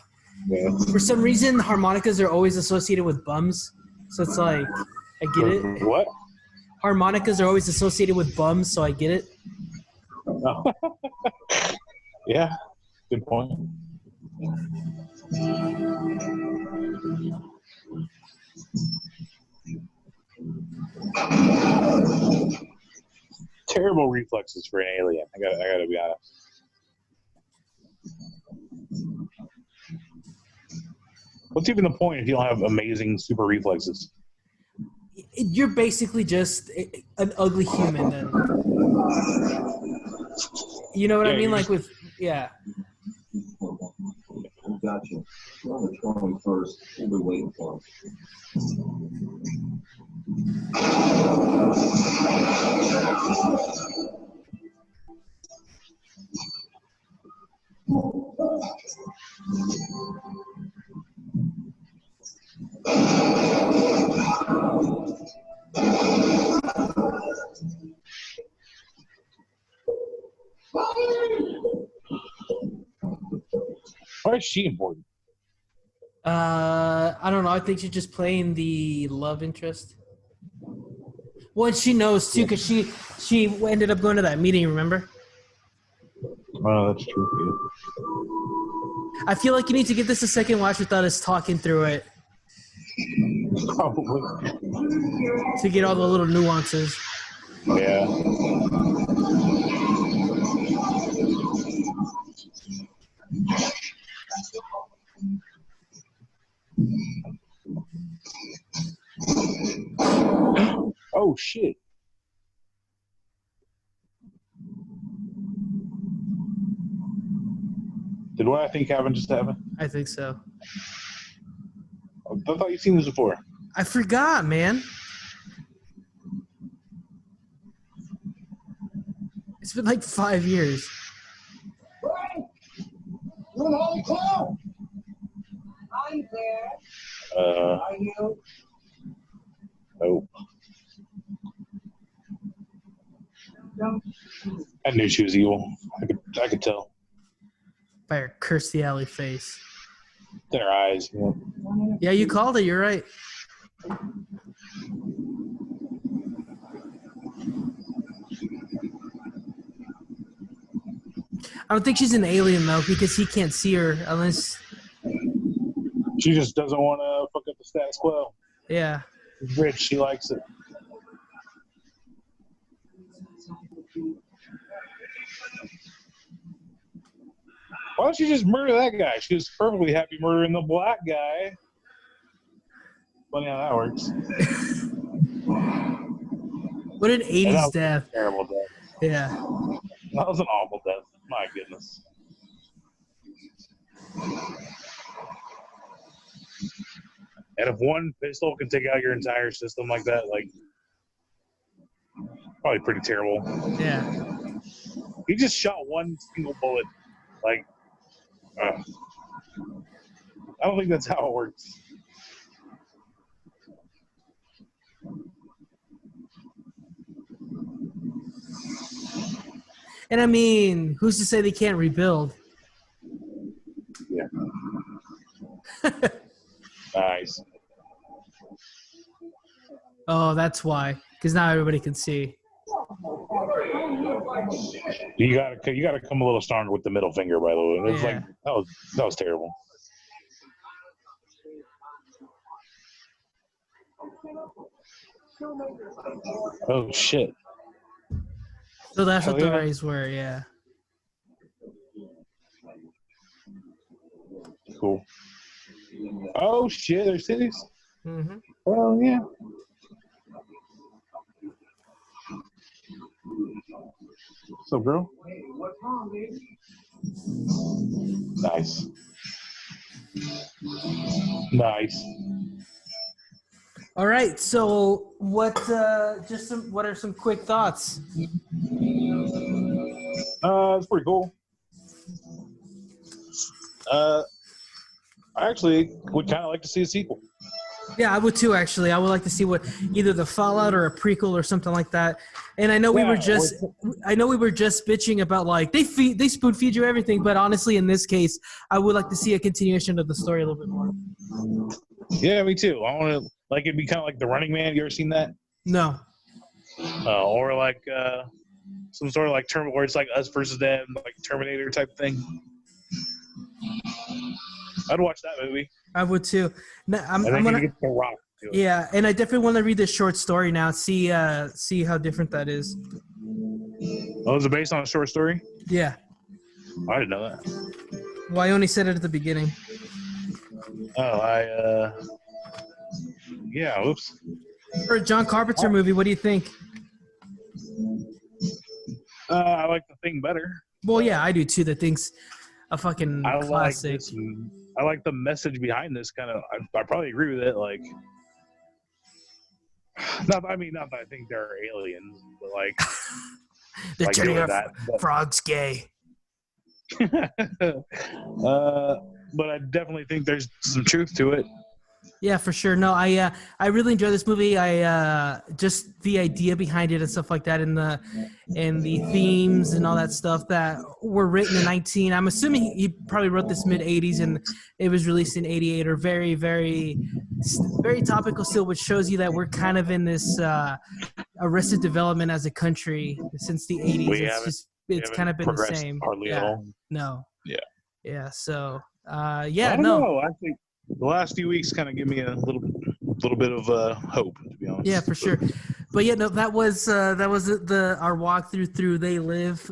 for some reason, harmonicas are always associated with bums. So it's like I get it. What? Harmonicas are always associated with bums, so I get it. Yeah. Good point. Terrible reflexes for an alien. I gotta be honest. What's even the point if you don't have amazing super reflexes? You're basically just an ugly human then. You know what I mean? Like with Gotcha. We're on the 21st. We'll be waiting for Why is she important? I don't know. I think she's just playing the love interest. Well, she knows too, because she ended up going to that meeting. Remember? Oh, that's true. I feel like you need to give this a second watch without us talking through it Probably. to get all the little nuances. Yeah. Oh shit. Did what I think happened just happen? I think so. I thought you'd seen this before. I forgot, man. It's been like 5 years. Right? You're an holy clown. I'm there. Are you? Oh. Don't. I knew she was evil. I could tell. By her Kirstie Alley face. In her eyes. Yeah. Yeah, you called it. You're right. I don't think she's an alien, though, because he can't see her unless... She just doesn't want to fuck up the status quo. Yeah. She's rich. She likes it. Why don't you just murder that guy? She was perfectly happy murdering the black guy. Funny how that works. What an And that 80s was death. a terrible death. Yeah. That was an awful death. My goodness. And if one pistol can take out your entire system like that, like, probably pretty terrible. Yeah. He just shot one single bullet. Like, I don't think that's how it works. And I mean, who's to say they can't rebuild? Yeah. Nice. Oh, that's why. Because now everybody can see. You gotta come a little stronger with the middle finger, by the way. It was like that was terrible. Oh shit. So that's what the yeah. rays were, yeah. Cool. Oh shit, there's titties? Mm-hmm. Oh yeah. What's up, girl? Hey, what's wrong, baby? Nice. Nice. All right. So what are some quick thoughts? It's pretty cool. I actually would kind of like to see a sequel. Yeah, I would too. Actually, I would like to see what either the Fallout or a prequel or something like that. And I know we were just bitching about like they spoon feed you everything, but honestly, in this case, I would like to see a continuation of the story a little bit more. Yeah, me too. I want to like it'd be kind of like The Running Man. You ever seen that? No. Or like some sort of like where it's like us versus them, like Terminator type thing. I'd watch that movie. I would too. I'm gonna gonna get The Rock. Yeah, and I definitely want to read this short story now. See how different that is. Oh, is it based on a short story? Yeah. I didn't know that. Well, I only said it at the beginning. Oh, yeah. Oops. For a John Carpenter movie, what do you think? I like The Thing better. Well, yeah, I do too. The Thing's a fucking classic. I like the message behind this kind of. I probably agree with it. Like, not that I think they're aliens, but like the like Jenny that. Frog's gay. But I definitely think there's some truth to it. Yeah, for sure. No, I really enjoy this movie. I just the idea behind it and stuff like that, and the themes and all that stuff that were written in I'm assuming he probably wrote this mid 80s and it was released in 88, or very, very, very topical still, which shows you that we're kind of in this arrested development as a country since the 80s. It's kind of been the same. Hardly at all. No. Yeah. Yeah. So I don't know. I think the last few weeks kind of give me a little bit of hope, to be honest. Yeah, for sure. But yeah, no, that was our walkthrough through They Live.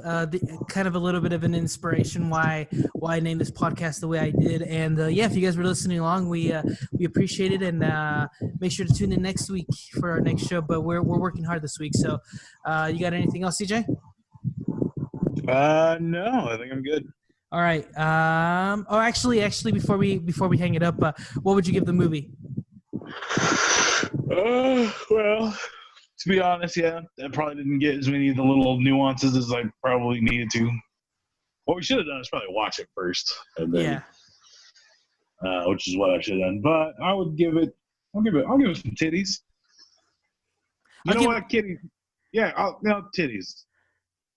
Kind of a little bit of an inspiration why I named this podcast the way I did. And yeah, if you guys were listening along, we appreciate it, and make sure to tune in next week for our next show. But we're working hard this week. So, you got anything else, CJ? No, I think I'm good. All right. Actually, before we hang it up, what would you give the movie? Well, to be honest, yeah, I probably didn't get as many of the little nuances as I probably needed to. What we should have done is probably watch it first, and then, which is what I should have done. But I'll give it some titties. Kitties? Yeah, titties.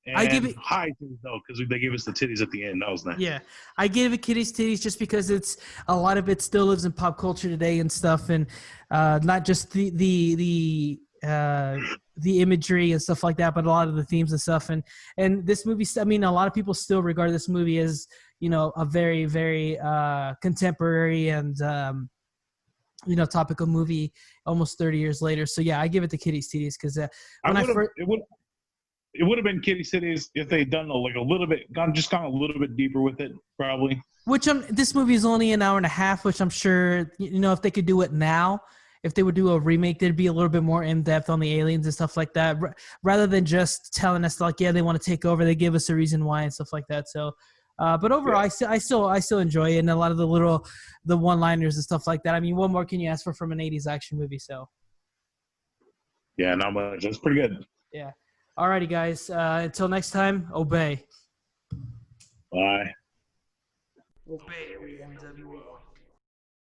And I give it high titties though, because they gave us the titties at the end. That was nice. Yeah, I gave it titties just because it's a lot of it still lives in pop culture today and stuff, and not just the imagery and stuff like that, but a lot of the themes and stuff. And this movie, I mean, a lot of people still regard this movie as a very, very contemporary and topical movie almost 30 years later. So yeah, I give it the titties because it would have been Kitty Cities if they'd done a little bit, gone a little bit deeper with it, probably. Which this movie is only an hour and a half, which I'm sure, if they could do it now, if they would do a remake, there'd be a little bit more in depth on the aliens and stuff like that, rather than just telling us like, yeah, they want to take over. They give us a reason why and stuff like that. So, but overall, yeah. I still enjoy it, and a lot of the one-liners and stuff like that. I mean, what more can you ask for from an '80s action movie? So. Yeah, not much. That's pretty good. Yeah. Alrighty, guys. Until next time, obey. Bye. Obey, everyone.